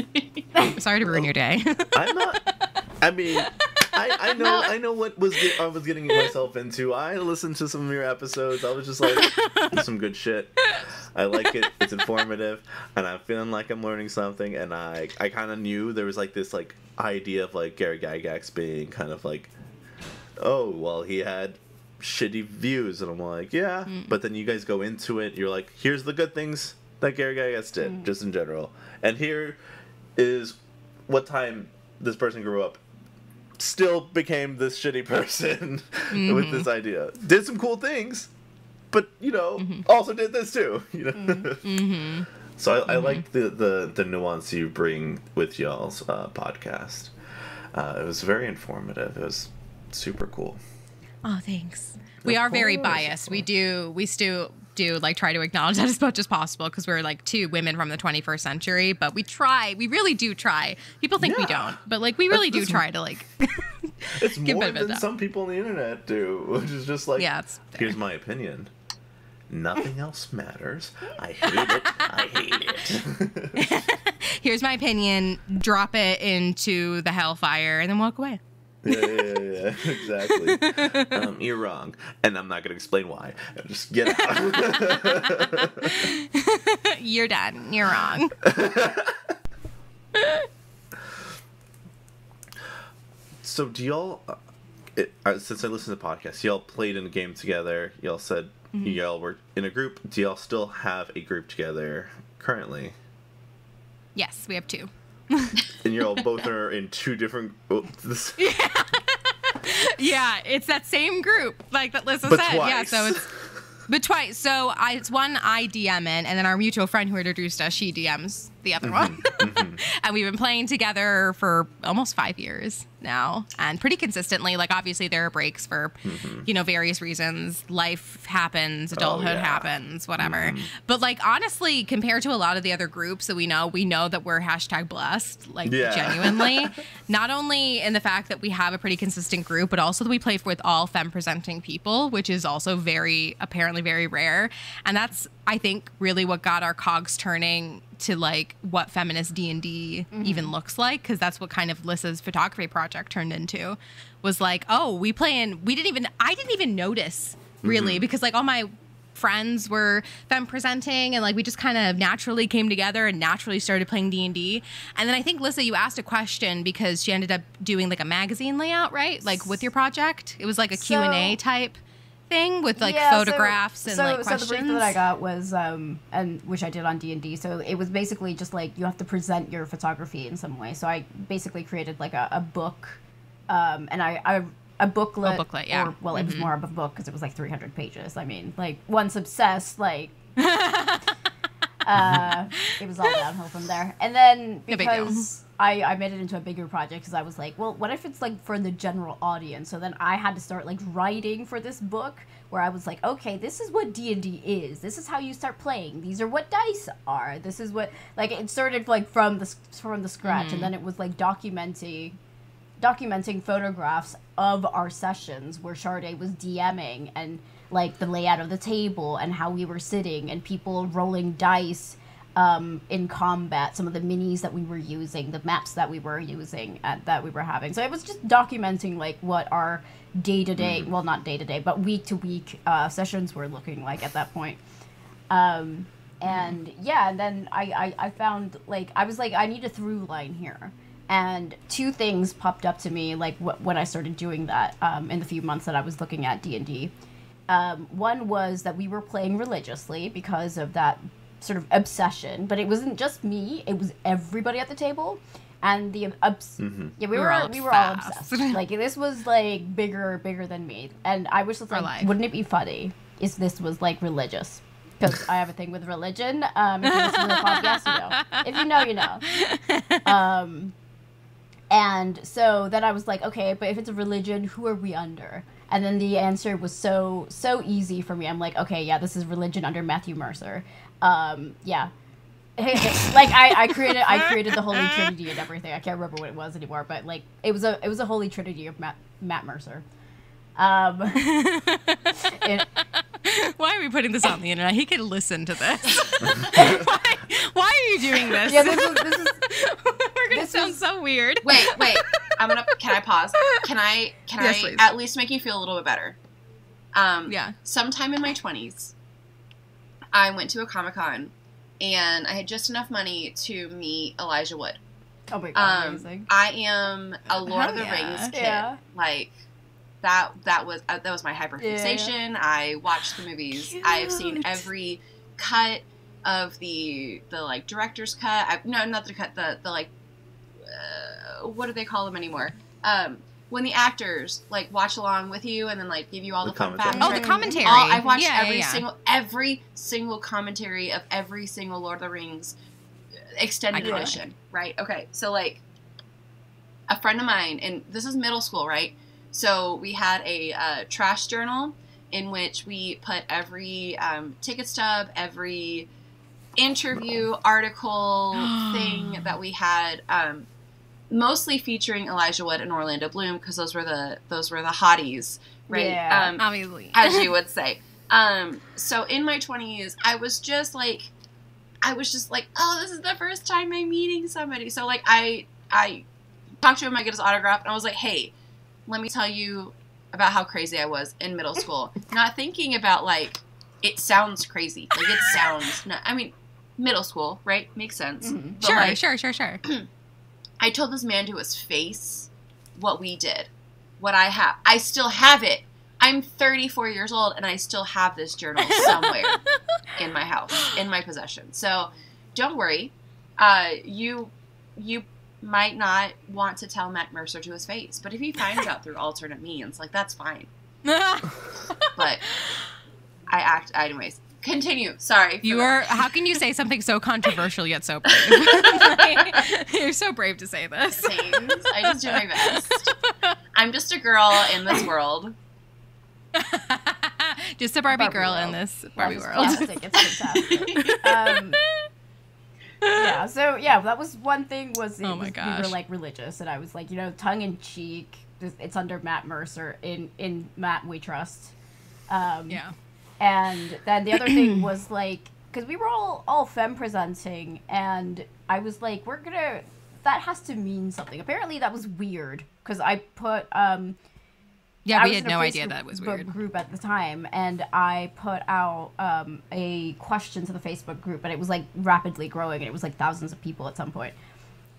Speaker 5: Sorry to ruin your day.
Speaker 2: I'm not. I mean, I know what I was getting myself into. I listened to some of your episodes. I was just like, this is some good shit. I like it. It's informative, and I'm feeling like I'm learning something. And I kind of knew there was like this like idea of like Gary Gygax being kind of like, oh well, he had shitty views, and I'm like, yeah. But then you guys go into it. You're like, here's the good things that Gary Gygax did, just in general. And here is what time this person grew up, still became this shitty person with this idea. Did some cool things, but, you know, also did this too. You know? So I like the nuance you bring with y'all's podcast. It was very informative. It was super cool.
Speaker 5: Oh, thanks. We are very biased. We still do like try to acknowledge that as much as possible because we're like two women from the 21st century, but we really do try. People think we don't, but like we really do try to like
Speaker 2: it's more than some people on the internet do, which is just like, here's my opinion, nothing else matters, I hate it.
Speaker 5: Here's my opinion, drop it into the hellfire and then walk away.
Speaker 2: Yeah, exactly. You're wrong, and I'm not going to explain why. Just get out.
Speaker 5: You're done. You're wrong.
Speaker 2: So, do y'all? Since I listened to the podcast, y'all played in a game together. Y'all said y'all were in a group. Do y'all still have a group together currently?
Speaker 5: Yes, we have two.
Speaker 2: And you're all both are in two different.
Speaker 5: Yeah, it's that same group, like that Lyssa
Speaker 2: but
Speaker 5: said.
Speaker 2: Twice.
Speaker 5: Yeah, so it's but twice. So it's one I DM in, and then our mutual friend who introduced us, she DMs the other one. And we've been playing together for almost 5 years now, and pretty consistently. Like obviously there are breaks for you know various reasons. Life happens, adulthood happens, whatever. But like honestly, compared to a lot of the other groups that we know that we're #blessed. Like genuinely, not only in the fact that we have a pretty consistent group, but also that we play with all femme presenting people, which is also apparently very rare. And that's I think really what got our cogs turning to like what feminist D&D even looks like, because that's what kind of Lyssa's photography project turned into, was like, oh, I didn't even notice really, because like all my friends were femme presenting, and like we just kind of naturally came together and naturally started playing D&D. And then I think Lyssa, you asked a question because she ended up doing like a magazine layout, right? Like with your project, it was like a Q&A type thing with like photographs and like questions.
Speaker 4: So the brief that I got was and which I did on D&D, so it was basically just like you have to present your photography in some way. So I basically created like a book, and a booklet.
Speaker 5: A booklet, yeah.
Speaker 4: It was more of a book because it was like 300 pages. I mean, like once obsessed, like it was all downhill from there. And then because I made it into a bigger project because I was like, well, what if it's like for the general audience? So then I had to start like writing for this book where I was like, okay, this is what D&D is. This is how you start playing. These are what dice are. This is what, like, it started like from the scratch, and then it was like documenting photographs of our sessions where Shardae was DMing, and like the layout of the table and how we were sitting and people rolling dice in combat, some of the minis that we were using, the maps that we were using, that we were having. So it was just documenting like what our day-to-day, well, not day-to-day, but week-to-week sessions were looking like at that point. And yeah, and then I found, like, I was like, I need a through line here. And two things popped up to me, like, when I started doing that in the few months that I was looking at D&D. One was that we were playing religiously because of that sort of obsession, but it wasn't just me, it was everybody at the table. And the we were all obsessed. Like, this was like bigger than me. And I was just like, wouldn't it be funny if this was like religious? Because I have a thing with religion. If you listen to the podcast, you know. If you know, you know. And so then I was like, okay, but if it's a religion, who are we under? And then the answer was so easy for me. I'm like, okay, yeah, this is religion under Matthew Mercer. Yeah. Like I created the Holy Trinity and everything. I can't remember what it was anymore, but like it was a Holy Trinity of Matt Mercer.
Speaker 5: Why are we putting this on the internet? He could listen to this. Why are you doing this?
Speaker 4: Yeah, this is
Speaker 5: We're gonna sound so weird.
Speaker 3: Wait. Can I pause? Can I
Speaker 5: Yes, please.
Speaker 3: at least make you feel a little bit better?
Speaker 5: Yeah.
Speaker 3: Sometime in my 20s, I went to a Comic-Con, and I had just enough money to meet Elijah Wood.
Speaker 4: oh my god, amazing.
Speaker 3: I am a Lord of the
Speaker 5: Hell yeah.
Speaker 3: Rings kid.
Speaker 4: Yeah.
Speaker 3: Like that was my hyperfixation.
Speaker 4: Yeah.
Speaker 3: I watched the movies. I've seen every cut of the like director's cut. Not the cut. The like what do they call them anymore? When the actors like watch along with you and then like give you all the fun facts.
Speaker 5: Oh, the commentary.
Speaker 3: I've watched
Speaker 5: Yeah.
Speaker 3: every single commentary of every single Lord of the Rings extended
Speaker 5: Iconic.
Speaker 3: edition. Right? Okay. So like a friend of mine, and this is middle school, right? So we had a trash journal in which we put every ticket stub, every interview, article, thing that we had, mostly featuring Elijah Wood and Orlando Bloom, because those were the hotties, right?
Speaker 4: Yeah.
Speaker 5: Obviously.
Speaker 3: As you would say. So in my 20s, I was just like, oh, this is the first time I'm meeting somebody. So like I talked to him, I get his autograph, and I was like, hey, let me tell you about how crazy I was in middle school. Not thinking about, like, it sounds crazy. Like, it sounds... middle school, right? Makes sense.
Speaker 4: Mm-hmm.
Speaker 3: But, like,
Speaker 5: Sure.
Speaker 3: I told this man to his face what we did. What I have. I still have it. I'm 34 years old, and I still have this journal somewhere in my house, in my possession. So, don't worry. You might not want to tell Matt Mercer to his face, but if he finds out through alternate means, like, that's fine. But anyways. Continue. Sorry.
Speaker 5: How can you say something so controversial yet so brave? You're so brave to say this.
Speaker 3: Thanks. I just do my best. I'm just a girl in this world.
Speaker 5: Just a Barbie girl
Speaker 4: world.
Speaker 5: in this Barbie
Speaker 4: It's
Speaker 5: world.
Speaker 4: plastic, it's fantastic. Yeah, so yeah, that was one thing was,
Speaker 5: Oh my
Speaker 4: we
Speaker 5: gosh.
Speaker 4: were like religious, and I was like, tongue in cheek, it's under Matt Mercer, in Matt We Trust.
Speaker 5: Yeah.
Speaker 4: And then the other thing was like, because we were all femme presenting, and I was like, that has to mean something. Apparently that was weird, because I put,
Speaker 5: Yeah,
Speaker 4: I
Speaker 5: we
Speaker 4: was
Speaker 5: had
Speaker 4: in a
Speaker 5: no idea
Speaker 4: Facebook
Speaker 5: that was weird.
Speaker 4: group at the time, and I put out a question to the Facebook group, and it was like rapidly growing, and it was like thousands of people at some point.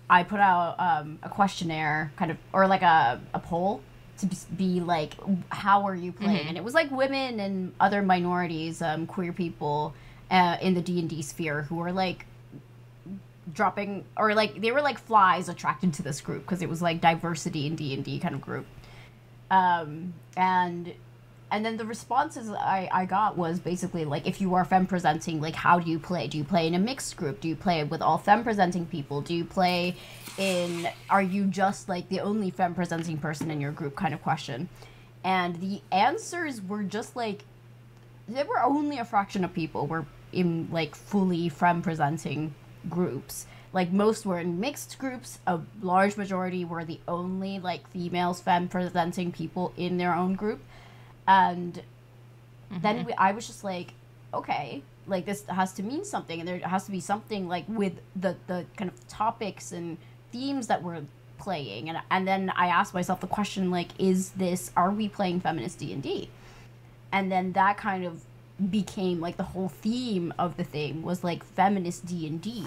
Speaker 4: I put out a questionnaire, kind of, or like a poll to be like, how are you playing?
Speaker 5: Mm-hmm.
Speaker 4: And it was like women and other minorities, queer people in the D&D sphere who were like dropping, or like they were like flies attracted to this group because it was like diversity in D&D kind of group. And then the responses I got was basically like, if you are femme presenting, like, how do you play? Do you play in a mixed group? Do you play with all femme presenting people? Do you play are you just like the only femme presenting person in your group kind of question? And the answers were just like, there were only a fraction of people were in like fully femme presenting groups. Like, most were in mixed groups. A large majority were the only, like, females femme-presenting people in their own group. And then I was just like, okay, like, this has to mean something. And there has to be something, like, with the kind of topics and themes that we're playing. And then I asked myself the question, like, are we playing feminist D&D? And then that kind of became, like, the whole theme of the thing was, like, feminist D&D.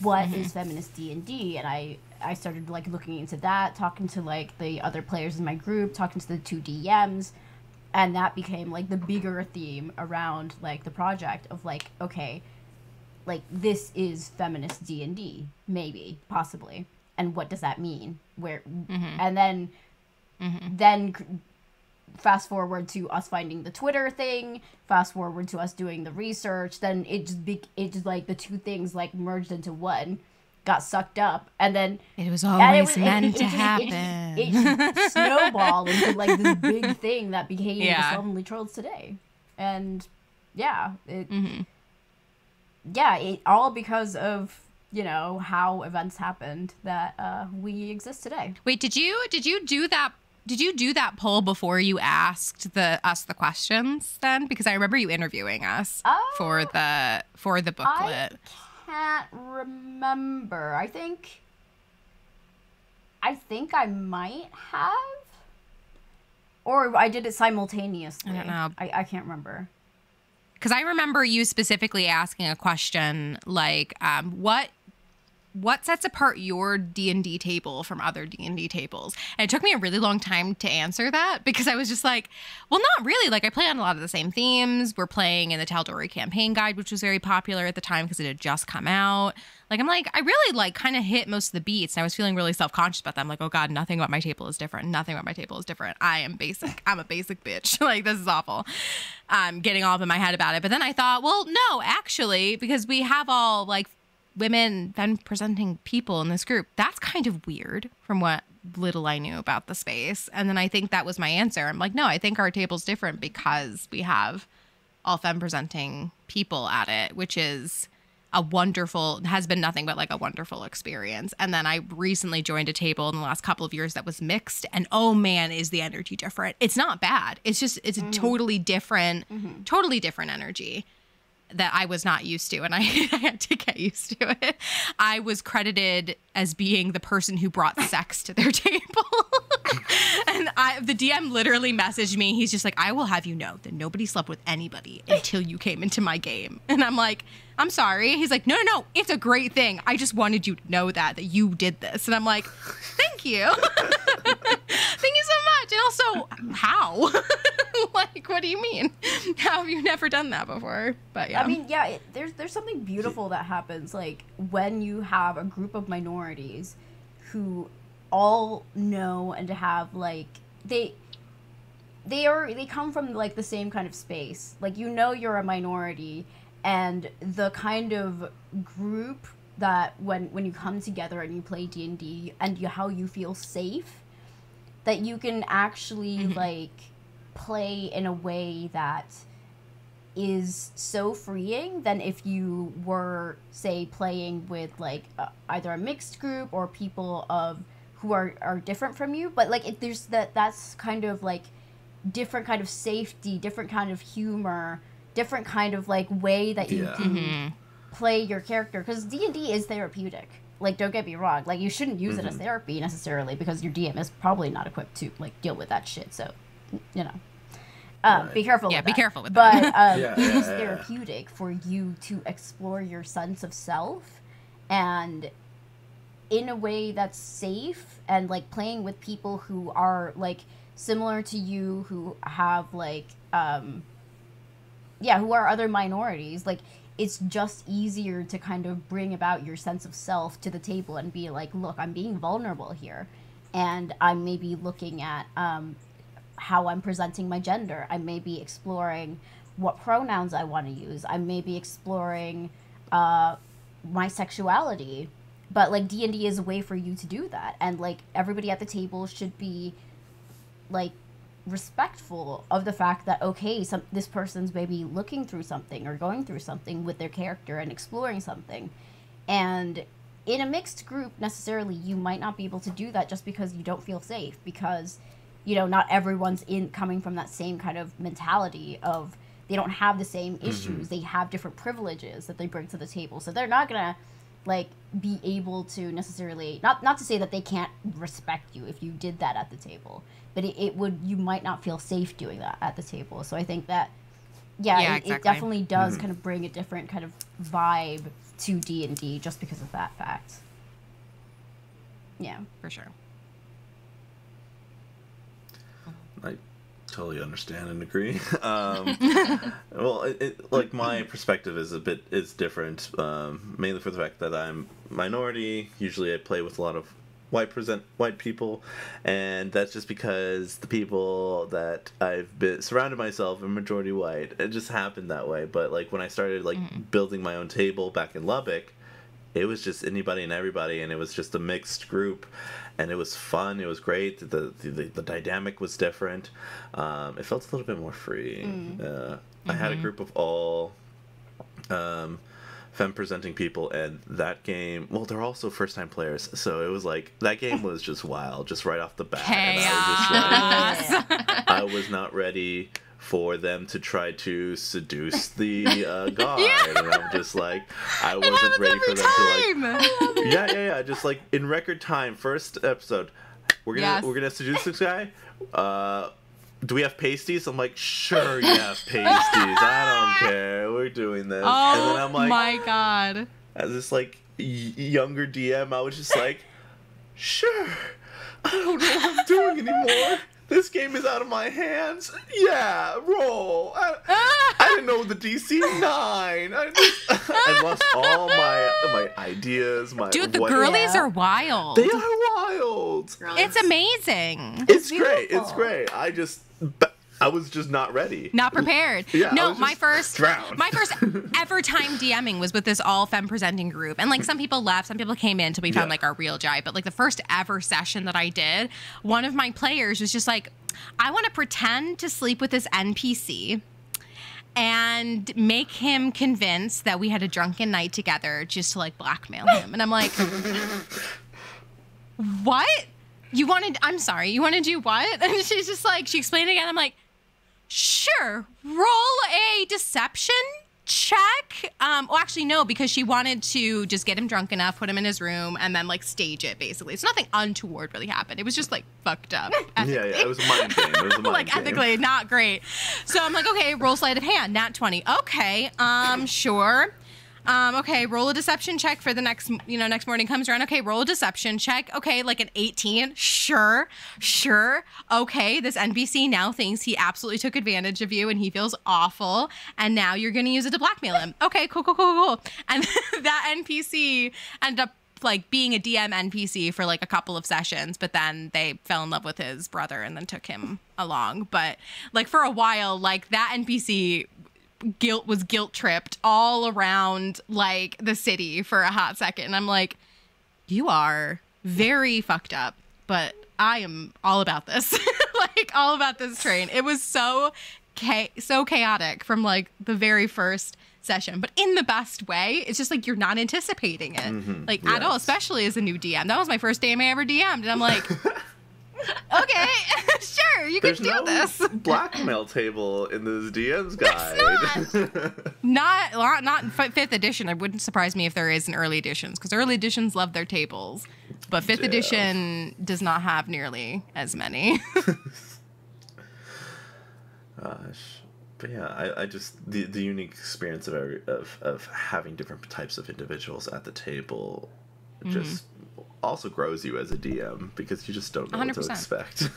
Speaker 4: What is feminist D&D? And I started like looking into that, talking to like the other players in my group, talking to the 2 DMs, and that became like the bigger theme around like the project of like, okay, like this is feminist D&D, maybe, possibly, and what does that mean? And then fast forward to us finding the Twitter thing, fast forward to us doing the research, then it just like the two things like merged into one, got sucked up, and then
Speaker 5: it was always meant to happen.
Speaker 4: It just snowballed into like this big thing that became the Slovenly Trulls today. And yeah, it all because of, how events happened that we exist today.
Speaker 5: Wait, did you do that? did you do that poll before you asked us the questions then? Because I remember you interviewing us for the booklet.
Speaker 4: I can't remember. I think I might have, or I did it simultaneously.
Speaker 5: I don't know.
Speaker 4: I can't remember.
Speaker 5: Because I remember you specifically asking a question like, what sets apart your D&D table from other D&D tables? And it took me a really long time to answer that because I was just like, well, not really. Like, I play on a lot of the same themes. We're playing in the Tal'Dorei campaign guide, which was very popular at the time because it had just come out. Like, I'm like, I really, like, kind of hit most of the beats. And I was feeling really self-conscious about that. I'm like, oh, God, nothing about my table is different. Nothing about my table is different. I am basic. I'm a basic bitch. Like, this is awful. I'm getting all up in my head about it. But then I thought, well, no, actually, because we have all, like, women then presenting people in this group. That's kind of weird from what little I knew about the space. And then I think that was my answer. I'm like, no, I think our table's different because we have all femme presenting people at it, which is has been nothing but like a wonderful experience. And then I recently joined a table in the last couple of years that was mixed, and oh man, is the energy different. It's not bad. It's just, it's a totally different energy that I was not used to, and I had to get used to it. I was credited as being the person who brought sex to their table. And the DM literally messaged me. He's just like, I will have you know that nobody slept with anybody until you came into my game. And I'm like, I'm sorry. He's like, no, it's a great thing. I just wanted you to know that you did this. And I'm like, thank you. Thank you so much. And also, how? Like, what do you mean? How have you never done that before? But yeah.
Speaker 4: I mean, yeah, there's something beautiful that happens, like, when you have a group of minorities who all know and have, like, they come from, like, the same kind of space. Like, you know you're a minority, and the kind of group that when you come together and you play D&D and how you feel safe, that you can actually, like, play in a way that is so freeing than if you were, say, playing with, like, either a mixed group or people who are different from you. But, like, there's that's kind of, like, different kind of safety, different kind of humor, different kind of, like, way that you can play your character. Because D&D is therapeutic. Like, don't get me wrong. Like, you shouldn't use it as therapy necessarily because your DM is probably not equipped to, like, deal with that shit. So, you know. Be careful with that.
Speaker 5: Be careful with
Speaker 4: that. But it is therapeutic for you to explore your sense of self, and in a way that's safe, and, like, playing with people who are, like, similar to you, who have, like, who are other minorities. Like, it's just easier to kind of bring about your sense of self to the table and be like, look, I'm being vulnerable here, and I'm maybe looking at how I'm presenting my gender. I may be exploring what pronouns I want to use. I may be exploring my sexuality. But, like, D&D is a way for you to do that. And, like, everybody at the table should be, like, respectful of the fact that, okay, this person's maybe looking through something or going through something with their character and exploring something. And in a mixed group, necessarily, you might not be able to do that just because you don't feel safe, because, you know, not everyone's coming from that same kind of mentality of, they don't have the same issues. They have different privileges that they bring to the table. So they're not going to, like, be able to necessarily, not to say that they can't respect you if you did that at the table, but you might not feel safe doing that at the table. So I think that, exactly. It definitely does kind of bring a different kind of vibe to D&D just because of that fact. Yeah.
Speaker 5: For sure.
Speaker 2: I totally understand and agree. Well, like, my perspective is different, mainly for the fact that I'm minority. Usually I play with a lot of white people, and that's just because the people that I've been surrounded myself are majority white. It just happened that way. But, like, when I started, like, building my own table back in Lubbock, it was just anybody and everybody, and it was just a mixed group, and it was fun. It was great. The dynamic was different. It felt a little bit more free. I had a group of all femme presenting people, and that game, well, they're also first time players, so it was like that game was just wild, just right off the bat. And I was just like, I was not ready for them to try to seduce the god, and I'm just like, I wasn't ready for them to like, yeah, just like in record time, first episode, we're gonna seduce this guy. Do we have pasties? I'm like, sure, you have pasties. I don't care. We're doing this.
Speaker 5: Oh,
Speaker 2: and then I'm like,
Speaker 5: my God.
Speaker 2: As this like younger DM, I was just like, sure. I don't know what I'm doing anymore. This game is out of my hands. Yeah, roll. I didn't know the DC 9. I lost all my ideas.
Speaker 5: Dude, the girlies are wild.
Speaker 2: They are wild.
Speaker 5: It's amazing.
Speaker 2: It's great. It's great. I was just not ready.
Speaker 5: Not prepared.
Speaker 2: Yeah,
Speaker 5: no, my first
Speaker 2: drowned.
Speaker 5: ever time DMing was with this all femme presenting group. And like some people left, some people came in till we found like our real jive. But like the first ever session that I did, one of my players was just like, I want to pretend to sleep with this NPC and make him convinced that we had a drunken night together just to like blackmail him. And I'm like, what? You want to do what? And she's just like, she explained it again. I'm like, sure, roll a deception check. Well, actually, no, because she wanted to just get him drunk enough, put him in his room, and then like stage it, basically. So nothing untoward really happened. It was just like fucked up.
Speaker 2: Yeah, it was a mind game. It was a mind
Speaker 5: like
Speaker 2: game.
Speaker 5: ethically not great. So I'm like, okay, roll sleight of hand, nat 20. Okay, sure. Okay, roll a deception check for the next morning comes around. Okay, roll a deception check. Okay, like an 18. Sure. Okay, this NPC now thinks he absolutely took advantage of you and he feels awful. And now you're going to use it to blackmail him. Okay, cool. And that NPC ended up like being a DM NPC for like a couple of sessions, but then they fell in love with his brother and then took him along. But like for a while, like that NPC was guilt tripped all around like the city for a hot second, and I'm like, you are very fucked up, but I am all about this. Like all about this train. It was so chaotic from like the very first session, but in the best way. It's just like you're not anticipating it at all, especially as a new DM. That was my first DM I ever DM'd, and I'm like, okay, sure, you can do this.
Speaker 2: Blackmail table in this DM's guide.
Speaker 5: It's not in 5th edition. It wouldn't surprise me if there is in early editions, because early editions love their tables, but 5th edition does not have nearly as many.
Speaker 2: Gosh. But yeah, I just the unique experience of having different types of individuals at the table just also grows you as a DM, because you just don't know 100%. What to expect.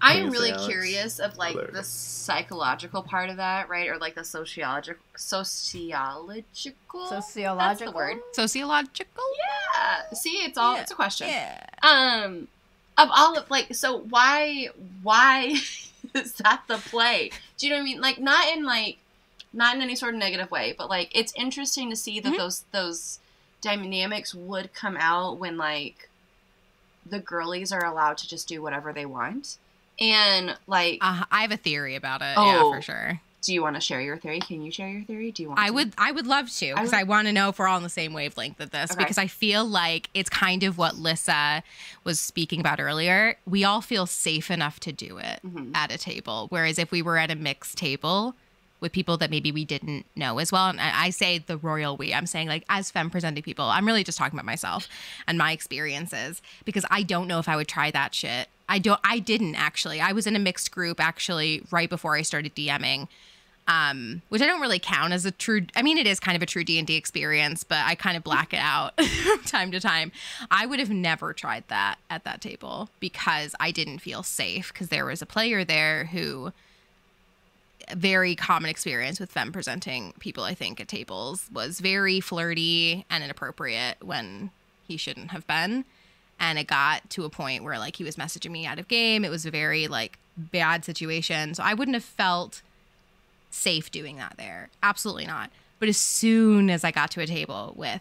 Speaker 3: I am really curious of like the psychological part of that, right? Or like the sociological. That's the word.
Speaker 5: Sociological?
Speaker 3: Yeah. See, it's a question.
Speaker 5: Yeah.
Speaker 3: Of all of like, so why is that the play? Do you know what I mean? Like not in any sort of negative way, but like it's interesting to see that those dynamics would come out when like the girlies are allowed to just do whatever they want. And like
Speaker 5: I have a theory about it. Yeah, for sure.
Speaker 3: Do you want to share your theory? Can you share your theory? Do you want
Speaker 5: I would love to, because I want to know if we're all on the same wavelength of this, because I feel like it's kind of what Lyssa was speaking about earlier. We all feel safe enough to do it at a table, whereas if we were at a mixed table with people that maybe we didn't know as well, and I say the royal we, I'm saying like as femme presenting people, I'm really just talking about myself and my experiences, because I don't know if I would try that shit. I didn't actually. I was in a mixed group actually right before I started DMing, which I don't really count as a true, I mean, it is kind of a true D&D experience, but I kind of black it out from time to time. I would have never tried that at that table because I didn't feel safe, because there was a player there who, very common experience with femme presenting people, I think, at tables, was very flirty and inappropriate when he shouldn't have been. And it got to a point where like he was messaging me out of game. It was a very like bad situation. So I wouldn't have felt safe doing that there. Absolutely not. But as soon as I got to a table with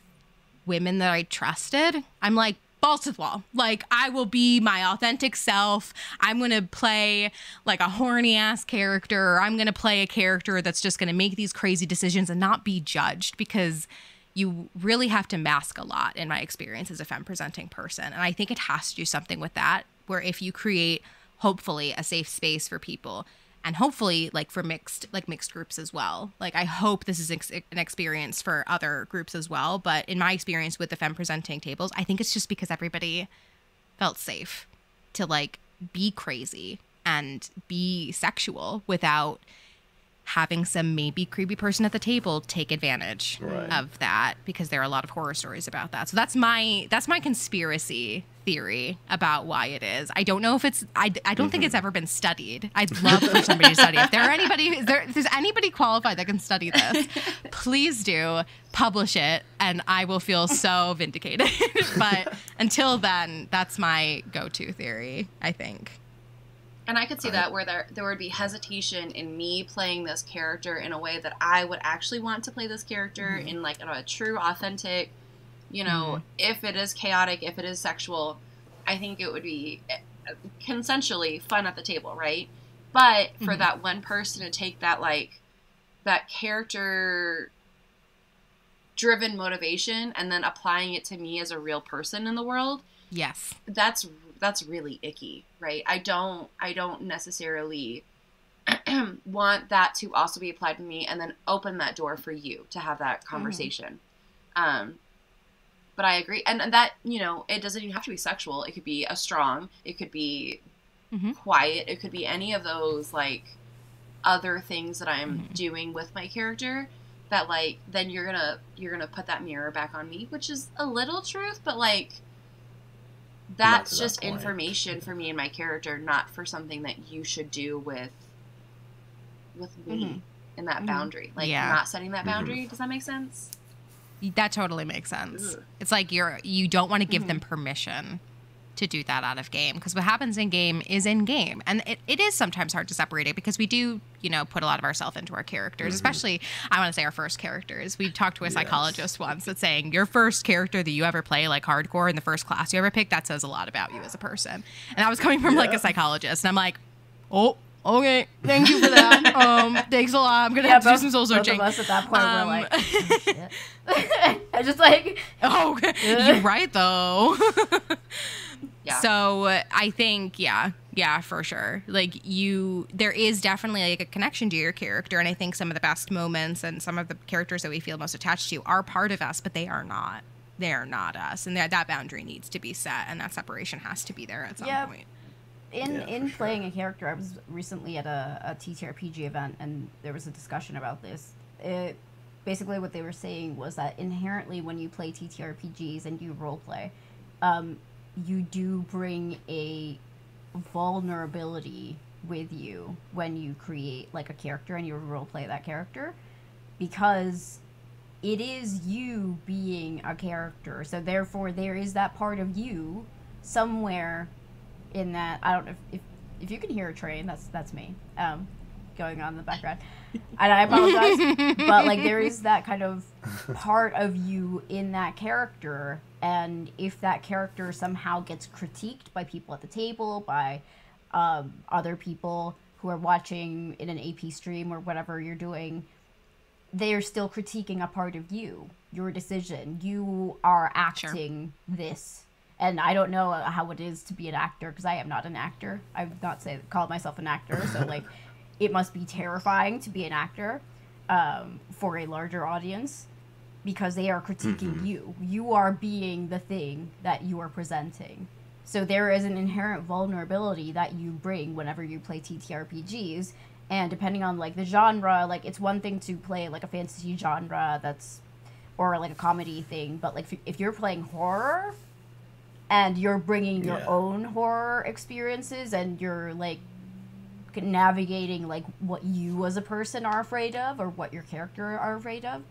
Speaker 5: women that I trusted, I'm like, balls to the wall. Like, I will be my authentic self. I'm going to play like a horny ass character. Or I'm going to play a character that's just going to make these crazy decisions and not be judged, because you really have to mask a lot, in my experience, as a femme presenting person. And I think it has to do something with that, where if you create, hopefully, a safe space for people, and hopefully like for mixed groups as well. Like, I hope this is an experience for other groups as well. But in my experience with the femme presenting tables, I think it's just because everybody felt safe to like be crazy and be sexual without having some maybe creepy person at the table take advantage of that, because there are a lot of horror stories about that. So that's my conspiracy theory about why it is. I don't know if it's I don't think it's ever been studied. I'd love for somebody to study. If there's anybody qualified that can study this, please do publish it, and I will feel so vindicated. But until then, that's my go-to theory, I think.
Speaker 3: And I could see that where there would be hesitation in me playing this character in a way that I would actually want to play this character in like a true, authentic, you know, if it is chaotic, if it is sexual, I think it would be consensually fun at the table, right? But for that one person to take that like that character driven motivation and then applying it to me as a real person in the world,
Speaker 5: yes,
Speaker 3: that's really icky, right? I don't necessarily want that to also be applied to me and then open that door for you to have that conversation. But I agree. And that, you know, it doesn't even have to be sexual. It could be a strong, it could be quiet. It could be any of those like other things that I'm doing with my character that like, then you're going to put that mirror back on me, which is a little truth, but like, that's just information for me and my character, not for something that you should do with me in that boundary. Like, not setting that boundary. Does that make sense?
Speaker 5: That totally makes sense. It's like you don't want to give them permission to do that out of game, because what happens in game is in game, and it is sometimes hard to separate it, because we do, you know, put a lot of ourselves into our characters, especially I want to say our first characters. We talked to a psychologist once that's saying your first character that you ever play like hardcore in the first class you ever pick, that says a lot about you as a person. And I was coming from like a psychologist, and I'm like, oh, okay, thank you for that. Thanks a lot. I'm gonna have to do some soul searching.
Speaker 4: Both of us at that point were like, oh, shit. I just like,
Speaker 5: oh, you're right though. Yeah. So I think, yeah, for sure. Like there is definitely like a connection to your character. And I think some of the best moments and some of the characters that we feel most attached to are part of us, but they are not. They are not us. And that boundary needs to be set, and that separation has to be there at some point.
Speaker 4: In playing a character, I was recently at a TTRPG event, and there was a discussion about this. Basically what they were saying was that inherently when you play TTRPGs and you roleplay, you do bring a vulnerability with you when you create like a character and you roleplay that character, because it is you being a character. So therefore there is that part of you somewhere in that. I don't know if you can hear a train, that's me going on in the background, and I apologize. But like there is that kind of part of you in that character, and if that character somehow gets critiqued by people at the table, by other people who are watching in an AP stream or whatever you're doing, they are still critiquing a part of you, your decision. You are acting this. And I don't know how it is to be an actor, because I am not an actor. I've not called myself an actor, so like it must be terrifying to be an actor for a larger audience, because they are critiquing you. You are being the thing that you are presenting. So there is an inherent vulnerability that you bring whenever you play TTRPGs, and depending on like the genre, like it's one thing to play like a fantasy genre or like a comedy thing, but like if you're playing horror and you're bringing your own horror experiences, and you're like navigating like what you as a person are afraid of, or what your character are afraid of,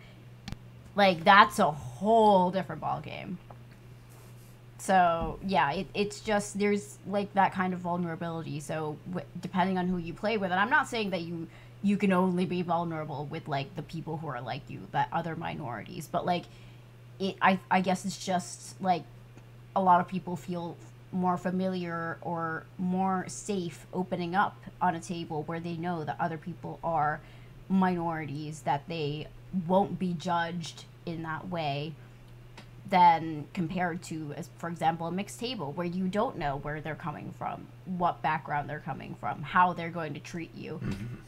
Speaker 4: like that's a whole different ballgame. So yeah, it's just, there's like that kind of vulnerability. So depending on who you play with, and I'm not saying that you can only be vulnerable with like the people who are like you, that other minorities, but like I guess it's just like a lot of people feel more familiar or more safe opening up on a table where they know that other people are minorities, that they won't be judged in that way, than compared to, as for example, a mixed table where you don't know where they're coming from, what background they're coming from, how they're going to treat you.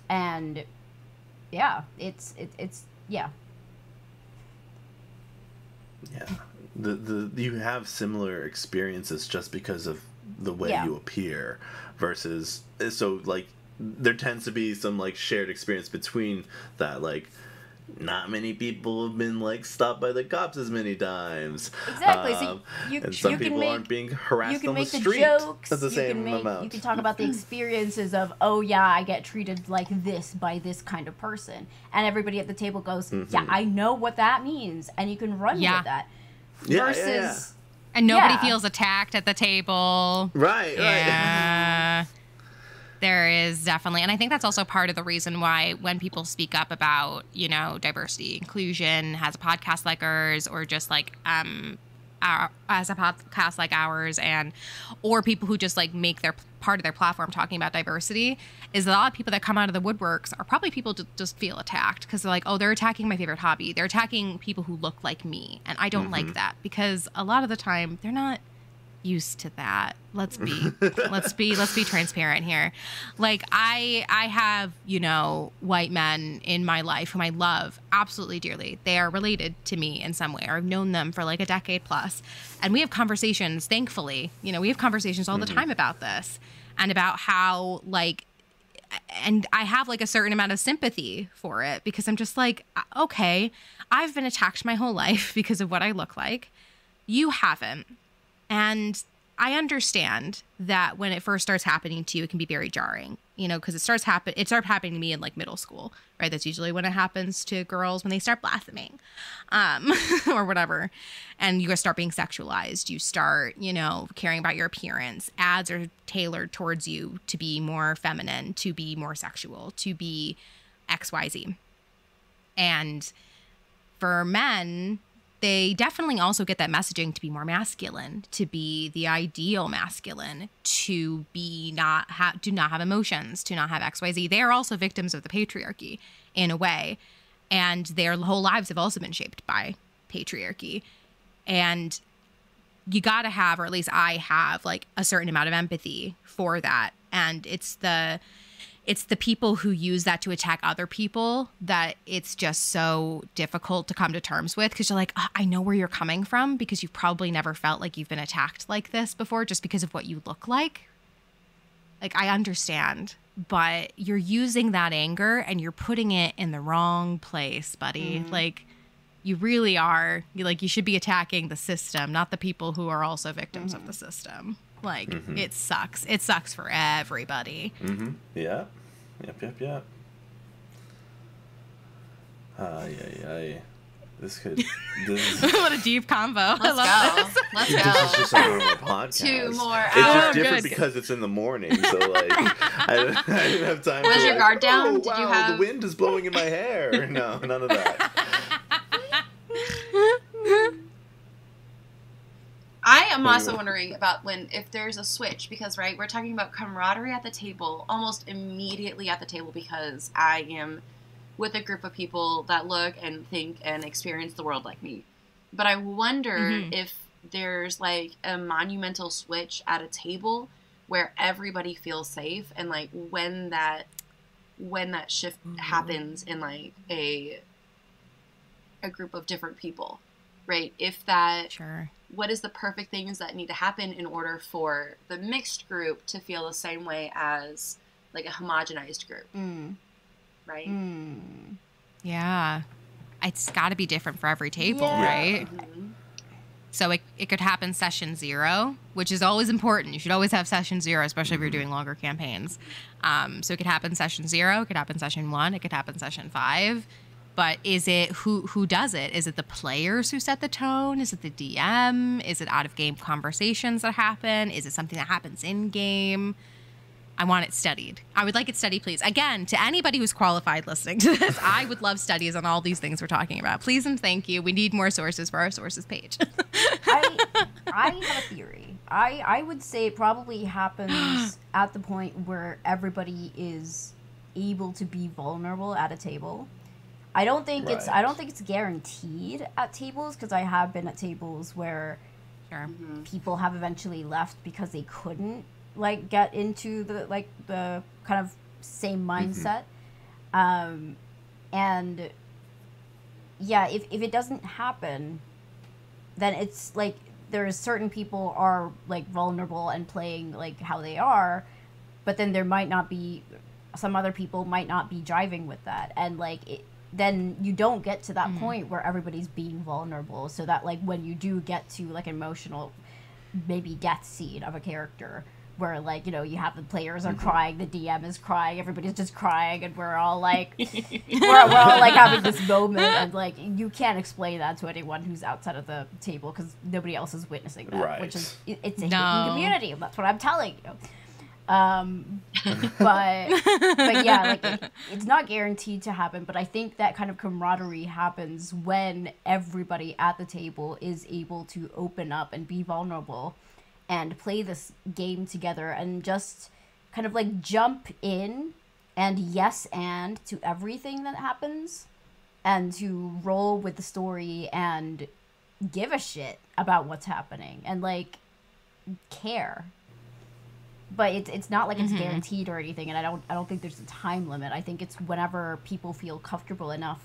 Speaker 4: And yeah, it's yeah.
Speaker 2: You have similar experiences just because of the way you appear, versus, so like there tends to be some like shared experience between that, like not many people have been like stopped by the cops as many times.
Speaker 4: Exactly. So
Speaker 2: and some people aren't being harassed on the street
Speaker 4: jokes,
Speaker 2: at the same amount.
Speaker 4: You can talk about the experiences of, oh yeah, I get treated like this by this kind of person, and everybody at the table goes, yeah, I know what that means, and you can run with that. Versus,
Speaker 5: and nobody feels attacked at the table.
Speaker 2: Right.
Speaker 5: There is definitely, and I think that's also part of the reason why when people speak up about, you know, diversity, inclusion, has a podcast like ours, or just like as a podcast like ours, and or people who just like make their part of their platform talking about diversity, is a lot of people that come out of the woodworks are probably people to just feel attacked because they're like, oh, they're attacking my favorite hobby, they're attacking people who look like me, and I don't like that, because a lot of the time they're not used to that. Let's be transparent here. Like I have, you know, white men in my life whom I love absolutely dearly. They are related to me in some way, or I've known them for like a decade plus. And we have conversations, thankfully, you know, we have conversations all the time about this, and about how like, and I have like a certain amount of sympathy for it, because I'm just like, okay, I've been attacked my whole life because of what I look like. You haven't. And I understand that when it first starts happening to you, it can be very jarring, you know, because it started happening to me in like middle school, right? That's usually when it happens to girls, when they start blaspheming, or whatever. And you start being sexualized. You start, you know, caring about your appearance. Ads are tailored towards you to be more feminine, to be more sexual, to be XYZ. And for men, they definitely also get that messaging to be more masculine, to be the ideal masculine, to be do not have emotions, to not have XYZ. They are also victims of the patriarchy in a way, and their whole lives have also been shaped by patriarchy. And you got to have, or at least I have, like a certain amount of empathy for that. And it's the people who use that to attack other people that it's just so difficult to come to terms with, because you're like, oh, I know where you're coming from, because you've probably never felt like you've been attacked like this before just because of what you look like. Like, I understand, but you're using that anger and you're putting it in the wrong place, buddy. Like, you really are. You should be attacking the system, not the people who are also victims of the system. Like, it sucks. It sucks for everybody.
Speaker 2: Yeah. Yep. This
Speaker 5: what a deep combo.
Speaker 3: Let's go.
Speaker 2: This is just a normal podcast.
Speaker 3: 2 more hours.
Speaker 2: It's just different because it's in the morning, so like I didn't have time.
Speaker 3: Was your guard down?
Speaker 2: Oh,
Speaker 3: Did
Speaker 2: wow,
Speaker 3: you have
Speaker 2: the wind is blowing in my hair? No, none of that.
Speaker 3: I am also wondering about if there's a switch, because, right, we're talking about camaraderie at the table almost immediately at the table, because I am with a group of people that look and think and experience the world like me. But I wonder if there's like a monumental switch at a table where everybody feels safe, and like when that shift happens in like a group of different people, right? If that what is the perfect things that need to happen in order for the mixed group to feel the same way as like a homogenized group, right?
Speaker 5: Yeah, it's got to be different for every table, right? So it could happen session 0, which is always important. You should always have session 0, especially if you're doing longer campaigns. So it could happen session 0, it could happen session 1, it could happen session 5. But is it who does it? Is it the players who set the tone? Is it the DM? Is it out-of-game conversations that happen? Is it something that happens in-game? I want it studied. I would like it studied, please. Again, to anybody who's qualified listening to this, I would love studies on all these things we're talking about. Please and thank you. We need more sources for our sources page.
Speaker 4: I have a theory. I would say it probably happens at the point where everybody is able to be vulnerable at a table. I don't think it's guaranteed at tables, because I have been at tables where people have eventually left because they couldn't like get into the kind of same mindset. And yeah, if it doesn't happen, then it's like there's certain people are like vulnerable and playing like how they are, but then there might not be, some other people might not be driving with that, and like then you don't get to that point where everybody's being vulnerable, so that like when you do get to like emotional maybe death scene of a character where like, you know, you have the players are crying, the DM is crying, everybody's just crying, and we're all like we're all like having this moment, and like you can't explain that to anyone who's outside of the table because nobody else is witnessing that, which is it's a hidden community. That's what I'm telling you. But yeah, like it's not guaranteed to happen, but I think that kind of camaraderie happens when everybody at the table is able to open up and be vulnerable and play this game together and just kind of like jump in and yes and to everything that happens, and to roll with the story and give a shit about what's happening and like care. But it's not like it's guaranteed or anything, and I don't think there's a time limit. I think it's whenever people feel comfortable enough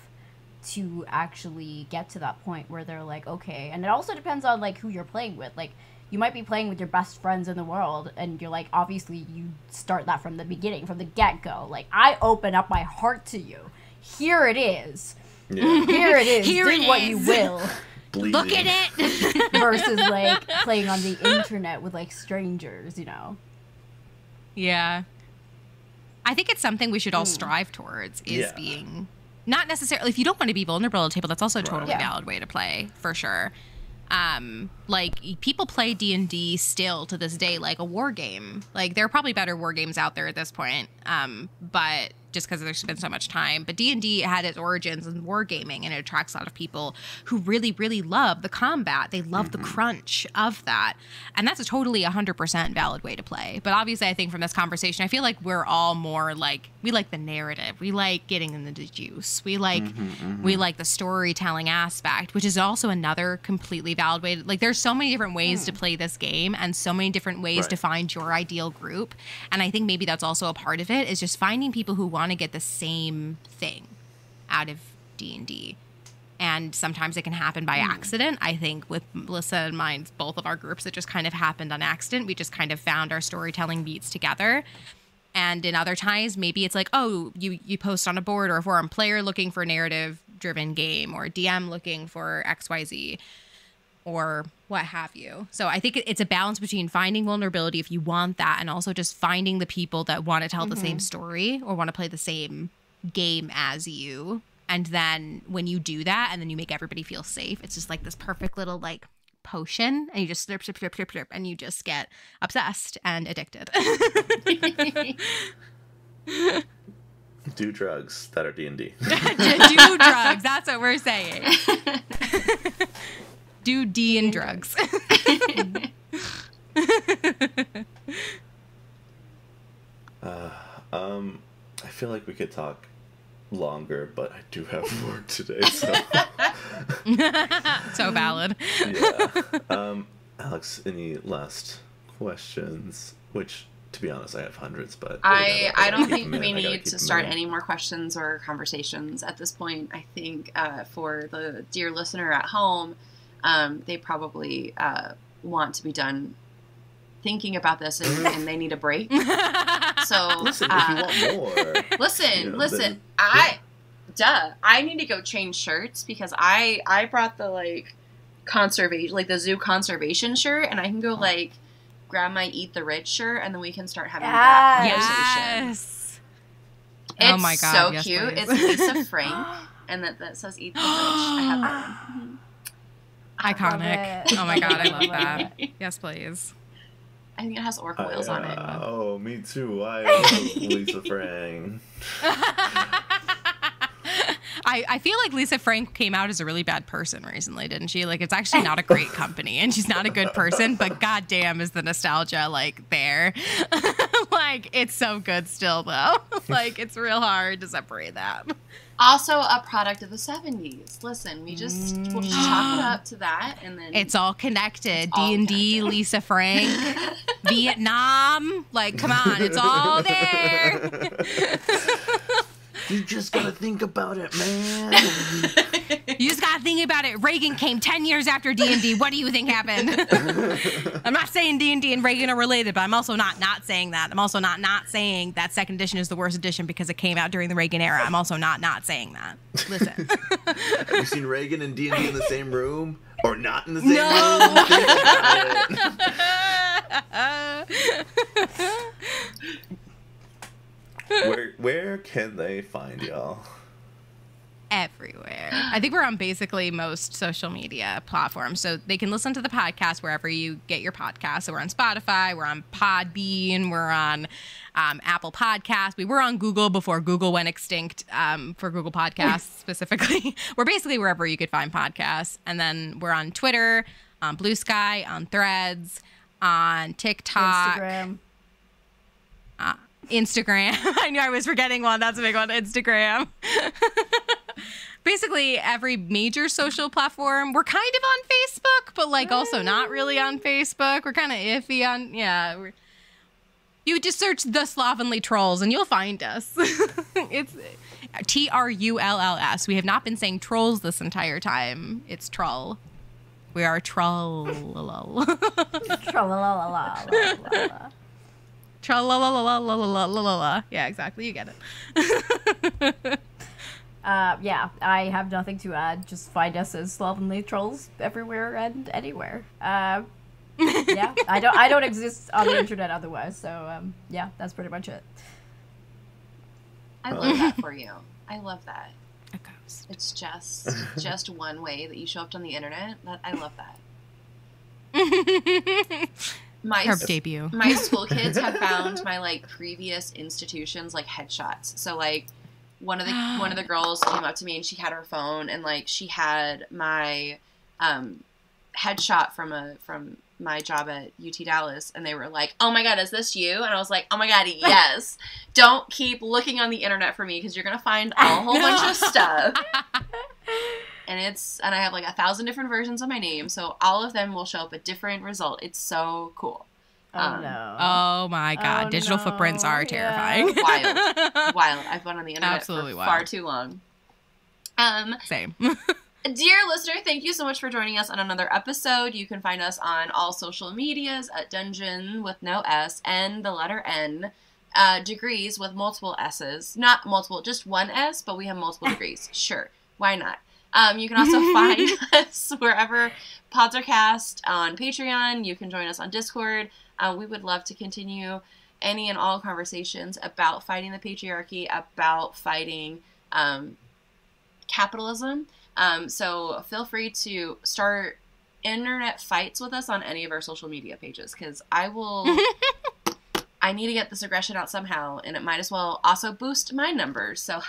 Speaker 4: to actually get to that point where they're like, okay. And it also depends on like who you're playing with. Like you might be playing with your best friends in the world, and you're like, obviously you start that from the beginning, from the get-go. Like, I open up my heart to you. Here it is. Yeah. Here it is.
Speaker 5: Here
Speaker 4: do what you will.
Speaker 2: Bleeding.
Speaker 5: Look at it.
Speaker 4: Versus like playing on the internet with like strangers, you know.
Speaker 5: Yeah. I think it's something we should all strive towards, is being, not necessarily, if you don't want to be vulnerable at a table, that's also a totally valid way to play, for sure. Like, people play D&D still to this day like a war game. Like, there are probably better war games out there at this point, but just because there's been so much time. But D&D had its origins in wargaming, and it attracts a lot of people who really, really love the combat. They love the crunch of that. And that's a totally 100% valid way to play. But obviously, I think from this conversation, I feel like we're all more like, we like the narrative. We like getting into the juice. We like we like the storytelling aspect, which is also another completely valid way. Like, there's so many different ways to play this game, and so many different ways to find your ideal group. And I think maybe that's also a part of it, is just finding people who want to get the same thing out of D&D. And sometimes it can happen by accident. I think with Melissa and mine, both of our groups, it just kind of happened on accident. We just kind of found our storytelling beats together. And in other times, maybe it's like, oh, you post on a board or a forum, player looking for a narrative-driven game, or DM looking for XYZ, or what have you. So I think it's a balance between finding vulnerability if you want that, and also just finding the people that want to tell the same story or want to play the same game as you. And then when you do that, and then you make everybody feel safe, it's just like this perfect little like potion, and you just slurp, slurp, slurp, slurp, slurp, and you just get obsessed and addicted.
Speaker 2: Do drugs that are D&D.
Speaker 5: Do drugs. That's what we're saying. Do D and drugs.
Speaker 2: I feel like we could talk longer, but I do have work today, so.
Speaker 5: So valid.
Speaker 2: Yeah. Alex, any last questions? Which, to be honest, I have hundreds, but
Speaker 3: I don't think we need to start any more questions or conversations at this point. I think for the dear listener at home, they probably want to be done thinking about this, and they need a break. So
Speaker 2: listen, if you want more,
Speaker 3: listen. I need to go change shirts, because I brought the like conservation, like the zoo conservation shirt, and I can go like grab my Eat the Rich shirt, and then we can start having that conversation.
Speaker 5: Yes.
Speaker 3: It's
Speaker 5: oh my God,
Speaker 3: so
Speaker 5: yes,
Speaker 3: cute.
Speaker 5: please.
Speaker 3: It's Lisa Frank, and that says Eat the Rich. I have that one.
Speaker 5: Iconic. Oh my God, I love that. Yes, please.
Speaker 3: I think it has orc whales on it.
Speaker 2: Oh, me too. I love Lisa Frank.
Speaker 5: I feel like Lisa Frank came out as a really bad person recently, didn't she? Like, it's actually not a great company, and she's not a good person, but goddamn is the nostalgia, like, there. Like, it's so good still, though. Like, it's real hard to separate that.
Speaker 3: Also a product of the 70s. Listen, we'll just chalk it up to that, and then
Speaker 5: it's all connected. D&D, Lisa Frank, Vietnam. Like, come on, it's all there.
Speaker 2: You just gotta think about it, man.
Speaker 5: You just gotta think about it. Reagan came 10 years after D&D. What do you think happened? I'm not saying D&D and Reagan are related, but I'm also not saying that. I'm also not saying that second edition is the worst edition because it came out during the Reagan era. I'm also not saying that. Listen.
Speaker 2: Have you seen Reagan and D&D in the same room? Or not in the same room? Think about it. Where can they find y'all?
Speaker 5: Everywhere. I think we're on basically most social media platforms. So they can listen to the podcast wherever you get your podcasts. So we're on Spotify, we're on Podbean, we're on Apple Podcasts. We were on Google before Google went extinct for Google Podcasts specifically. We're basically wherever you could find podcasts. And then we're on Twitter, on Blue Sky, on Threads, on TikTok. Instagram. I knew I was forgetting one. That's a big one. Instagram. Basically, every major social platform. We're kind of on Facebook, but like also not really on Facebook. We're kind of iffy on, you just search the Slovenly Trulls and you'll find us. It's Trulls. We have not been saying trolls this entire time. It's troll. We are troll. Tra-la-la-la-la-la-la-la. Yeah, exactly. You get it.
Speaker 4: Yeah, I have nothing to add. Just find us as Slovenly Trulls everywhere and anywhere. Yeah, I don't exist on the internet otherwise, so yeah, that's pretty much it.
Speaker 3: I love that for you. I love that.
Speaker 5: A ghost.
Speaker 3: It's just one way that you show up on the internet. I love that.
Speaker 5: Her debut.
Speaker 3: My school kids have found my like previous institutions like headshots. So like one of the girls came up to me and she had her phone and like she had my headshot from my job at UT Dallas, and they were like, "Oh my God, is this you?" And I was like, "Oh my God, yes." Don't keep looking on the internet for me because you're gonna find a whole bunch of stuff. And I have like 1,000 different versions of my name, so all of them will show up a different result. It's so cool.
Speaker 4: Oh no!
Speaker 5: Oh my God! Digital footprints are terrifying.
Speaker 3: Wild. I've been on the internet for far too long.
Speaker 5: Same.
Speaker 3: Dear listener, thank you so much for joining us on another episode. You can find us on all social medias at Dungeon with no S and the letter N. Degrees with multiple S's. Not multiple, just one S, but we have multiple degrees. Sure. Why not? You can also find us wherever pods are cast on Patreon. You can join us on Discord. We would love to continue any and all conversations about fighting the patriarchy, about fighting capitalism. So feel free to start internet fights with us on any of our social media pages, because I need to get this aggression out somehow, and it might as well also boost my numbers. So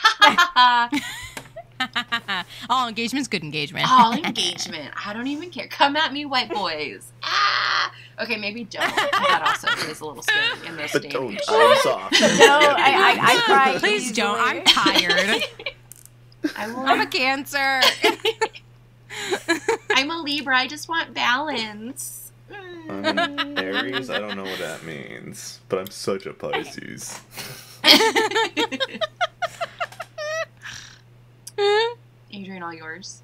Speaker 5: all engagement's good engagement.
Speaker 3: All engagement. I don't even care. Come at me, white boys. Okay, maybe don't. That also is a little scary in this day and age.
Speaker 2: I'm soft.
Speaker 4: No, I cry.
Speaker 5: Please
Speaker 4: easily.
Speaker 5: don't. I'm tired. I'm a Cancer.
Speaker 3: I'm a Libra. I just want balance.
Speaker 2: I'm an Aries. I don't know what that means, but I'm such a Pisces.
Speaker 3: Adrian, all yours.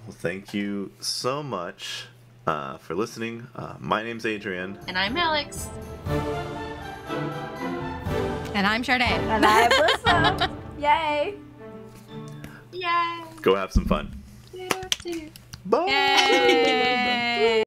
Speaker 2: Well, thank you so much for listening. My name's Adrian.
Speaker 3: And I'm Alex.
Speaker 5: And I'm Shardae.
Speaker 4: And I'm Lyssa. Yay!
Speaker 3: Yay!
Speaker 2: Go have some fun. Bye.
Speaker 5: Yay!